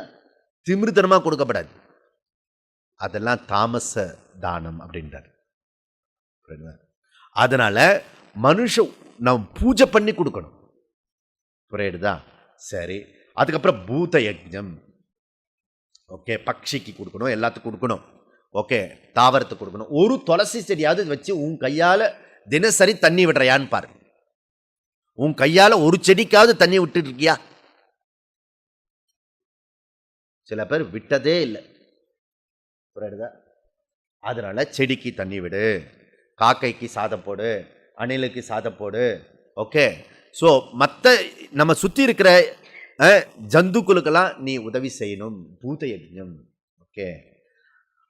திமிருத்தனமாக கொடுக்கப்படாது. அதெல்லாம் தாமச தானம் அப்படின்றார், புரியுதா? அதனால மனுஷன் நம்ம பூஜை பண்ணி கொடுக்கணும், புரியுதா? சரி, அதுக்கப்புறம் பூத யஜ்ஞம். ஓகே, பட்சிக்கு கொடுக்கணும், எல்லாத்துக்கும் கொடுக்கணும். ஓகே, தாவரத்துக்கு கொடுக்கணும். ஒரு துளசி செடியாவது வச்சு உன் கையால் தினசரி தண்ணி விடுறையான்னு பாரு. உன் கையால் ஒரு செடிக்காவது தண்ணி விட்டுட்டு இருக்கியா? சில பேர் விட்டதே இல்லை, புரியுதா? அதனால செடிக்கு தண்ணி விடு, காக்கைக்கு சாதம் போடு, அணிலுக்கு சாதம் போடு. ஓகே, ஸோ மற்ற நம்ம சுற்றி இருக்கிற ஜந்துக்களுக்கெல்லாம் நீ உதவி செய்யணும். பூத யஜ்ஞம். ஓகே,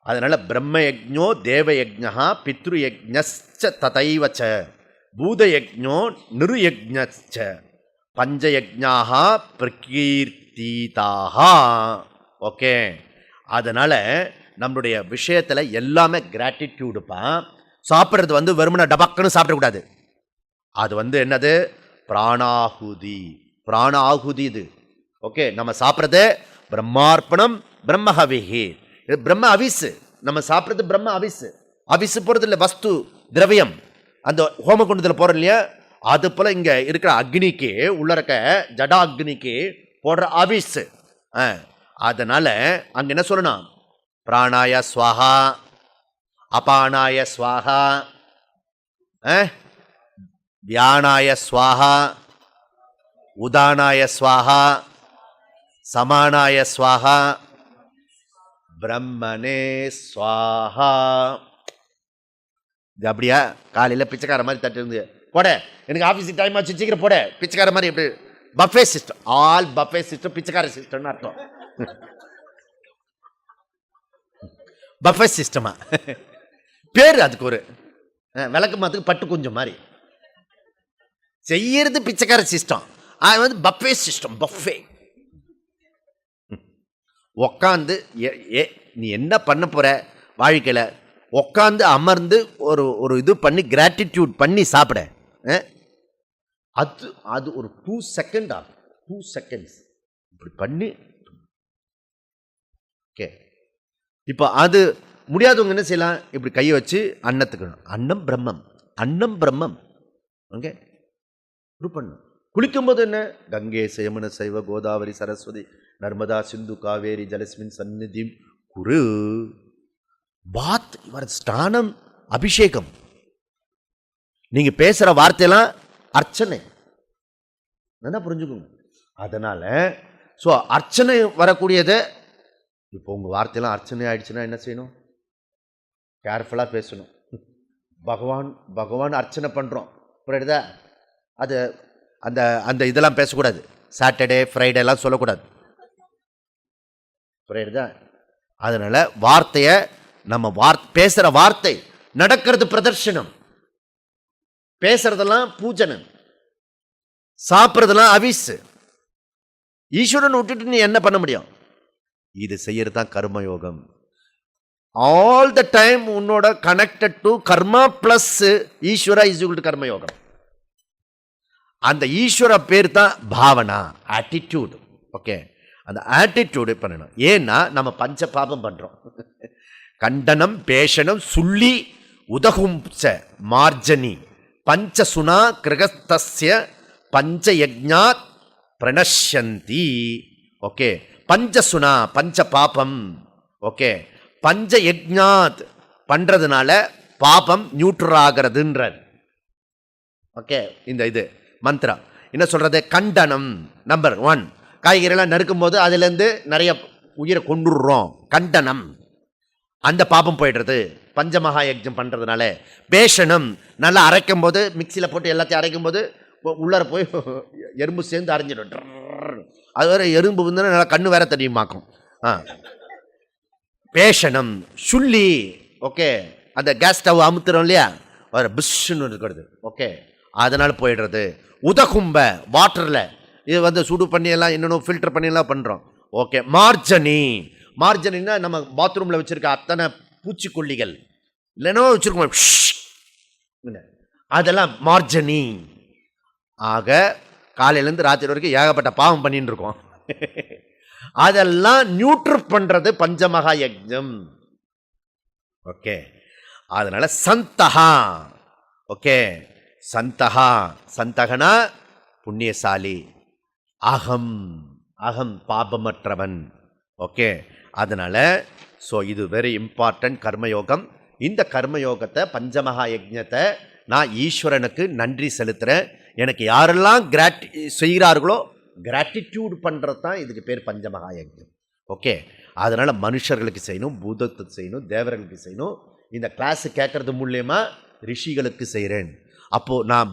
அதனால பிரம்ம யஜ்ஞோ தேவ யஜ்ஞா பித்ரு யஜ்ஞச்ச ததைவச்ச பூத யஜ்ஞோ நிருயஜ்ஞச்ச பஞ்சயஜ்ஞாஹ பிரகீர்த்திதாக. ஓகே, அதனால் நம்மளுடைய விஷயத்தில் எல்லாமே கிராட்டிடியூடுப்பா. சாப்பிட்றது வந்து வெறுமனை டபக்குன்னு சாப்பிடக்கூடாது. அது வந்து என்னது? பிராணாகுதி. பிராணாகுதி இது. ஓகே, நம்ம சாப்பிட்றது பிரம்மார்ப்பணம் பிரம்மஹவிஹி. இது பிரம்ம அவிசு. நம்ம சாப்பிட்றது பிரம்ம அவிசு. அவிசு போகிறது இல்லை, வஸ்து திரவியம். அந்த ஹோமகுண்டத்தில் போகிற இல்லையா, அது போல் இங்கே இருக்கிற அக்னிக்கு உள்ள இருக்க ஜடா அக்னிக்கு போடுற அவிசு. அதனால் அங்கே என்ன சொல்லணும்? பிராணாய ஸ்வாஹா, அபானாய ஸ்வாஹா, வியானாய ஸ்வாஹா, உதானாய ஸ்வாஹா, சமானாய ஸ்வாஹா, பிரம்மனே ஸ்வாஹா. இது அப்படியா? காலையில் பிச்சைக்கார மாதிரி தட்டு இருந்து போட, எனக்கு ஆஃபீஸுக்கு டைம் ஆச்சு சீக்கிரம் போட, பிச்சைக்கார மாதிரி. எப்படி? Buffet system. All buffet system பிச்சைக்கார சிஸ்டம்னு அர்த்தம். பஃபே சிஸ்டமா பேர்? அதுக்கு ஒரு விளக்கு மாத்துக்கு பட்டு கொஞ்சம் மாதிரி செய்யறது பிச்சைக்கார சிஸ்டம். அது வந்து பஃபே சிஸ்டம். பஃபே உக்காந்து நீ என்ன பண்ண போற வாழ்க்கையில், உக்காந்து அமர்ந்து ஒரு இது பண்ணி கிராட்டிடியூட் பண்ணி சாப்பிட. அது ஒரு 2 செகண்ட் ஆகும். 2 செகண்ட்ஸ் இப்படி பண்ணி. ஓகே, இப்போ அது முடியாதவங்க என்ன செய்யலாம்? இப்படி கையை வச்சு அன்னத்துக்கு, அன்னம் பிரம்மம், அன்னம் பிரம்மம். ஓகே, பண்ணணும். குளிக்கும்போது என்ன? கங்கை யமுனை சைவ கோதாவரி சரஸ்வதி நர்மதா சிந்து காவேரி ஜலஸ்மின் சந்நிதி குரு. பாத் இவர் ஸ்நானம், அபிஷேகம். நீங்க பேசுற வார்த்தையெல்லாம் அர்ச்சனை. நல்லா புரிஞ்சுக்கோங்க. அதனால ஸோ அர்ச்சனை வரக்கூடியது. இப்போ உங்கள் வார்த்தையெல்லாம் அர்ச்சனை ஆயிடுச்சுன்னா என்ன செய்யணும்? கேர்ஃபுல்லாக பேசணும். பகவான் அர்ச்சனை பண்ணுறோம், புரியுதா? அது அந்த அந்த இதெல்லாம் பேசக்கூடாது. சாட்டர்டே ஃப்ரைடேலாம் சொல்லக்கூடாது, புரியுதா? அதனால வார்த்தையை நம்ம பேசுகிற வார்த்தை, நடக்கிறது பிரதர்ஷனம், பேசுறதெல்லாம் பூஜனம், சாப்பிட்றதெல்லாம் அவிஸ். ஈஸ்வரன் விட்டுட்டு நீ என்ன பண்ண முடியும்? இது செய்யறது தான் கர்மயோகம். ஆல் த டைம் உன்னோட கனெக்டட் டு கர்மா பிளஸ் ஈஸ்வரா இஸ் ஈக்குவல் டு கர்மயோகம். அந்த ஈஸ்வர பேர் தான் பாவனா, ஆட்டிடியூட். ஓகே, அந்த ஆட்டிடியூடு பண்ணணும். ஏன்னா நம்ம பஞ்ச பாபம் பண்றோம். கண்டனம், பேஷனம், சுள்ளி, உதகும்ச, மார்ஜனி, பஞ்சசுனா கிரகஸ்தஸ்ய பஞ்சயஜ்ஞாத் பிரணஷ்யந்தி. ஓகே, பஞ்சசுனா பஞ்ச பாபம். ஓகே, பஞ்சயஜ்ஞாத் பண்றதுனால பாபம் நியூட்ரல் ஆகிறதுன்றார். ஓகே, இந்த இது மந்திரம் என்ன சொல்றது? கண்டனம் நம்பர் 1. காய்கறிலாம் நறுக்கும் போது அதுலேருந்து நிறைய உயிரை கொண்டுடுறோம், கண்டனம், அந்த பாபம் போயிடுறது பஞ்சமகா யஜ்ஞம் பண்ணுறதுனால. பேஷனம், நல்லா அரைக்கும் போது மிக்சியில் போட்டு எல்லாத்தையும் அரைக்கும் போது உள்ளார போய் எறும்பு சேர்ந்து அரைஞ்சிடும். அது வேற எறும்பு வந்து நல்லா கண்ணு வேற தெரியுமாக்கும். பேஷனம். சுள்ளி, ஓகே, அந்த கேஸ் ஸ்டவ் அமுத்துறோம் இல்லையா, வேற பிஷ்ன்னு இருக்கிறது. ஓகே, அதனால் போயிடுறது. உதகும்ப, வாட்டரில் இது வந்து சுடு பண்ணி எல்லாம் இன்னொன்று ஃபில்டர் பண்ணி எல்லாம் பண்ணுறோம். ஓகே, மார்ஜனி. மார்ஜனின்னா நம்ம பாத்ரூமில் வச்சுருக்க அத்தனை பூச்சிக்கொல்லிகள் இல்லைன்னா வச்சுருக்கோம், அதெல்லாம் மார்ஜனி. ஆக காலையிலேருந்து ராத்திரி வரைக்கும் ஏகப்பட்ட பாவம் பண்ணின்னு இருக்கோம். அதெல்லாம் நியூட்ரல் பண்ணுறது பஞ்சமகா யஜ்ஞம். ஓகே, அதனால சந்தகா. ஓகே, சந்தகா, சந்தகனா புண்ணியசாலி. அகம், அகம் பாபமற்றவன். ஓகே, அதனால ஸோ இது வெரி இம்பார்ட்டன்ட் கர்மயோகம். இந்த கர்மயோகத்தை பஞ்சமகா யஜ்ஞத்தை நான் ஈஸ்வரனுக்கு நன்றி செலுத்துகிறேன். எனக்கு யாரெல்லாம் செய்கிறார்களோ கிராட்டிடியூட் பண்ணுறது தான் இதுக்கு பேர் பஞ்சமகா யஜ்ஞம். ஓகே, அதனால் மனுஷர்களுக்கு செய்யணும், பூதத்துக்கு செய்யணும், தேவர்களுக்கு செய்யணும். இந்த கிளாஸு கேட்கறது மூலியமா ரிஷிகளுக்கு செய்கிறேன். அப்போது நான்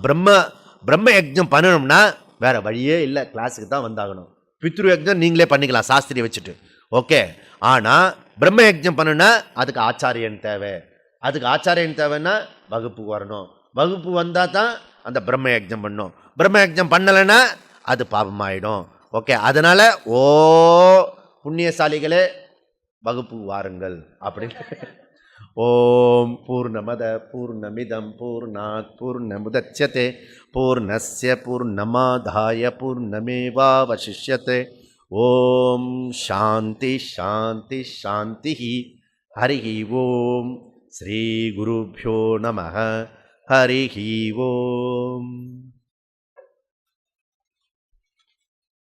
பிரம்ம யஜ்ஞம் பண்ணணும்னா வேறு வழியே இல்லை, கிளாஸுக்கு தான் வந்தாகணும். பித்ரு யஜ்ஞம் நீங்களே பண்ணிக்கலாம் சாஸ்திரியை வச்சுட்டு. ஓகே, ஆனால் பிரம்ம யஜ்ஞம் பண்ணுன்னா அதுக்கு ஆச்சாரியன் தேவை. அதுக்கு ஆச்சாரியன் தேவைன்னா வகுப்புக்கு வரணும். வகுப்பு வந்தால் தான் அந்த பிரம்ம யஜ்ஞம் பண்ணணும். பிரம்ம யஜ்ஞம் பண்ணலைன்னா அது பாபமாயிடும். ஓகே, அதனால் ஓ புண்ணியசாலிகளே வகுப்பு வாருங்கள் அப்படின்னு. ஓம் பூர்ணமத பூர்ணமிதம் பூர்ணாத் பூர்ணமுதச்யதே பூர்ணஸ்ய பூர்ணமாதாய பூர்ணமேவாவசிஷ்யதே. ஓம் சாந்தி சாந்தி சாந்தி. ஹரி ஓம். ஸ்ரீ குருப்யோ நமः. ஹரி ஓம்.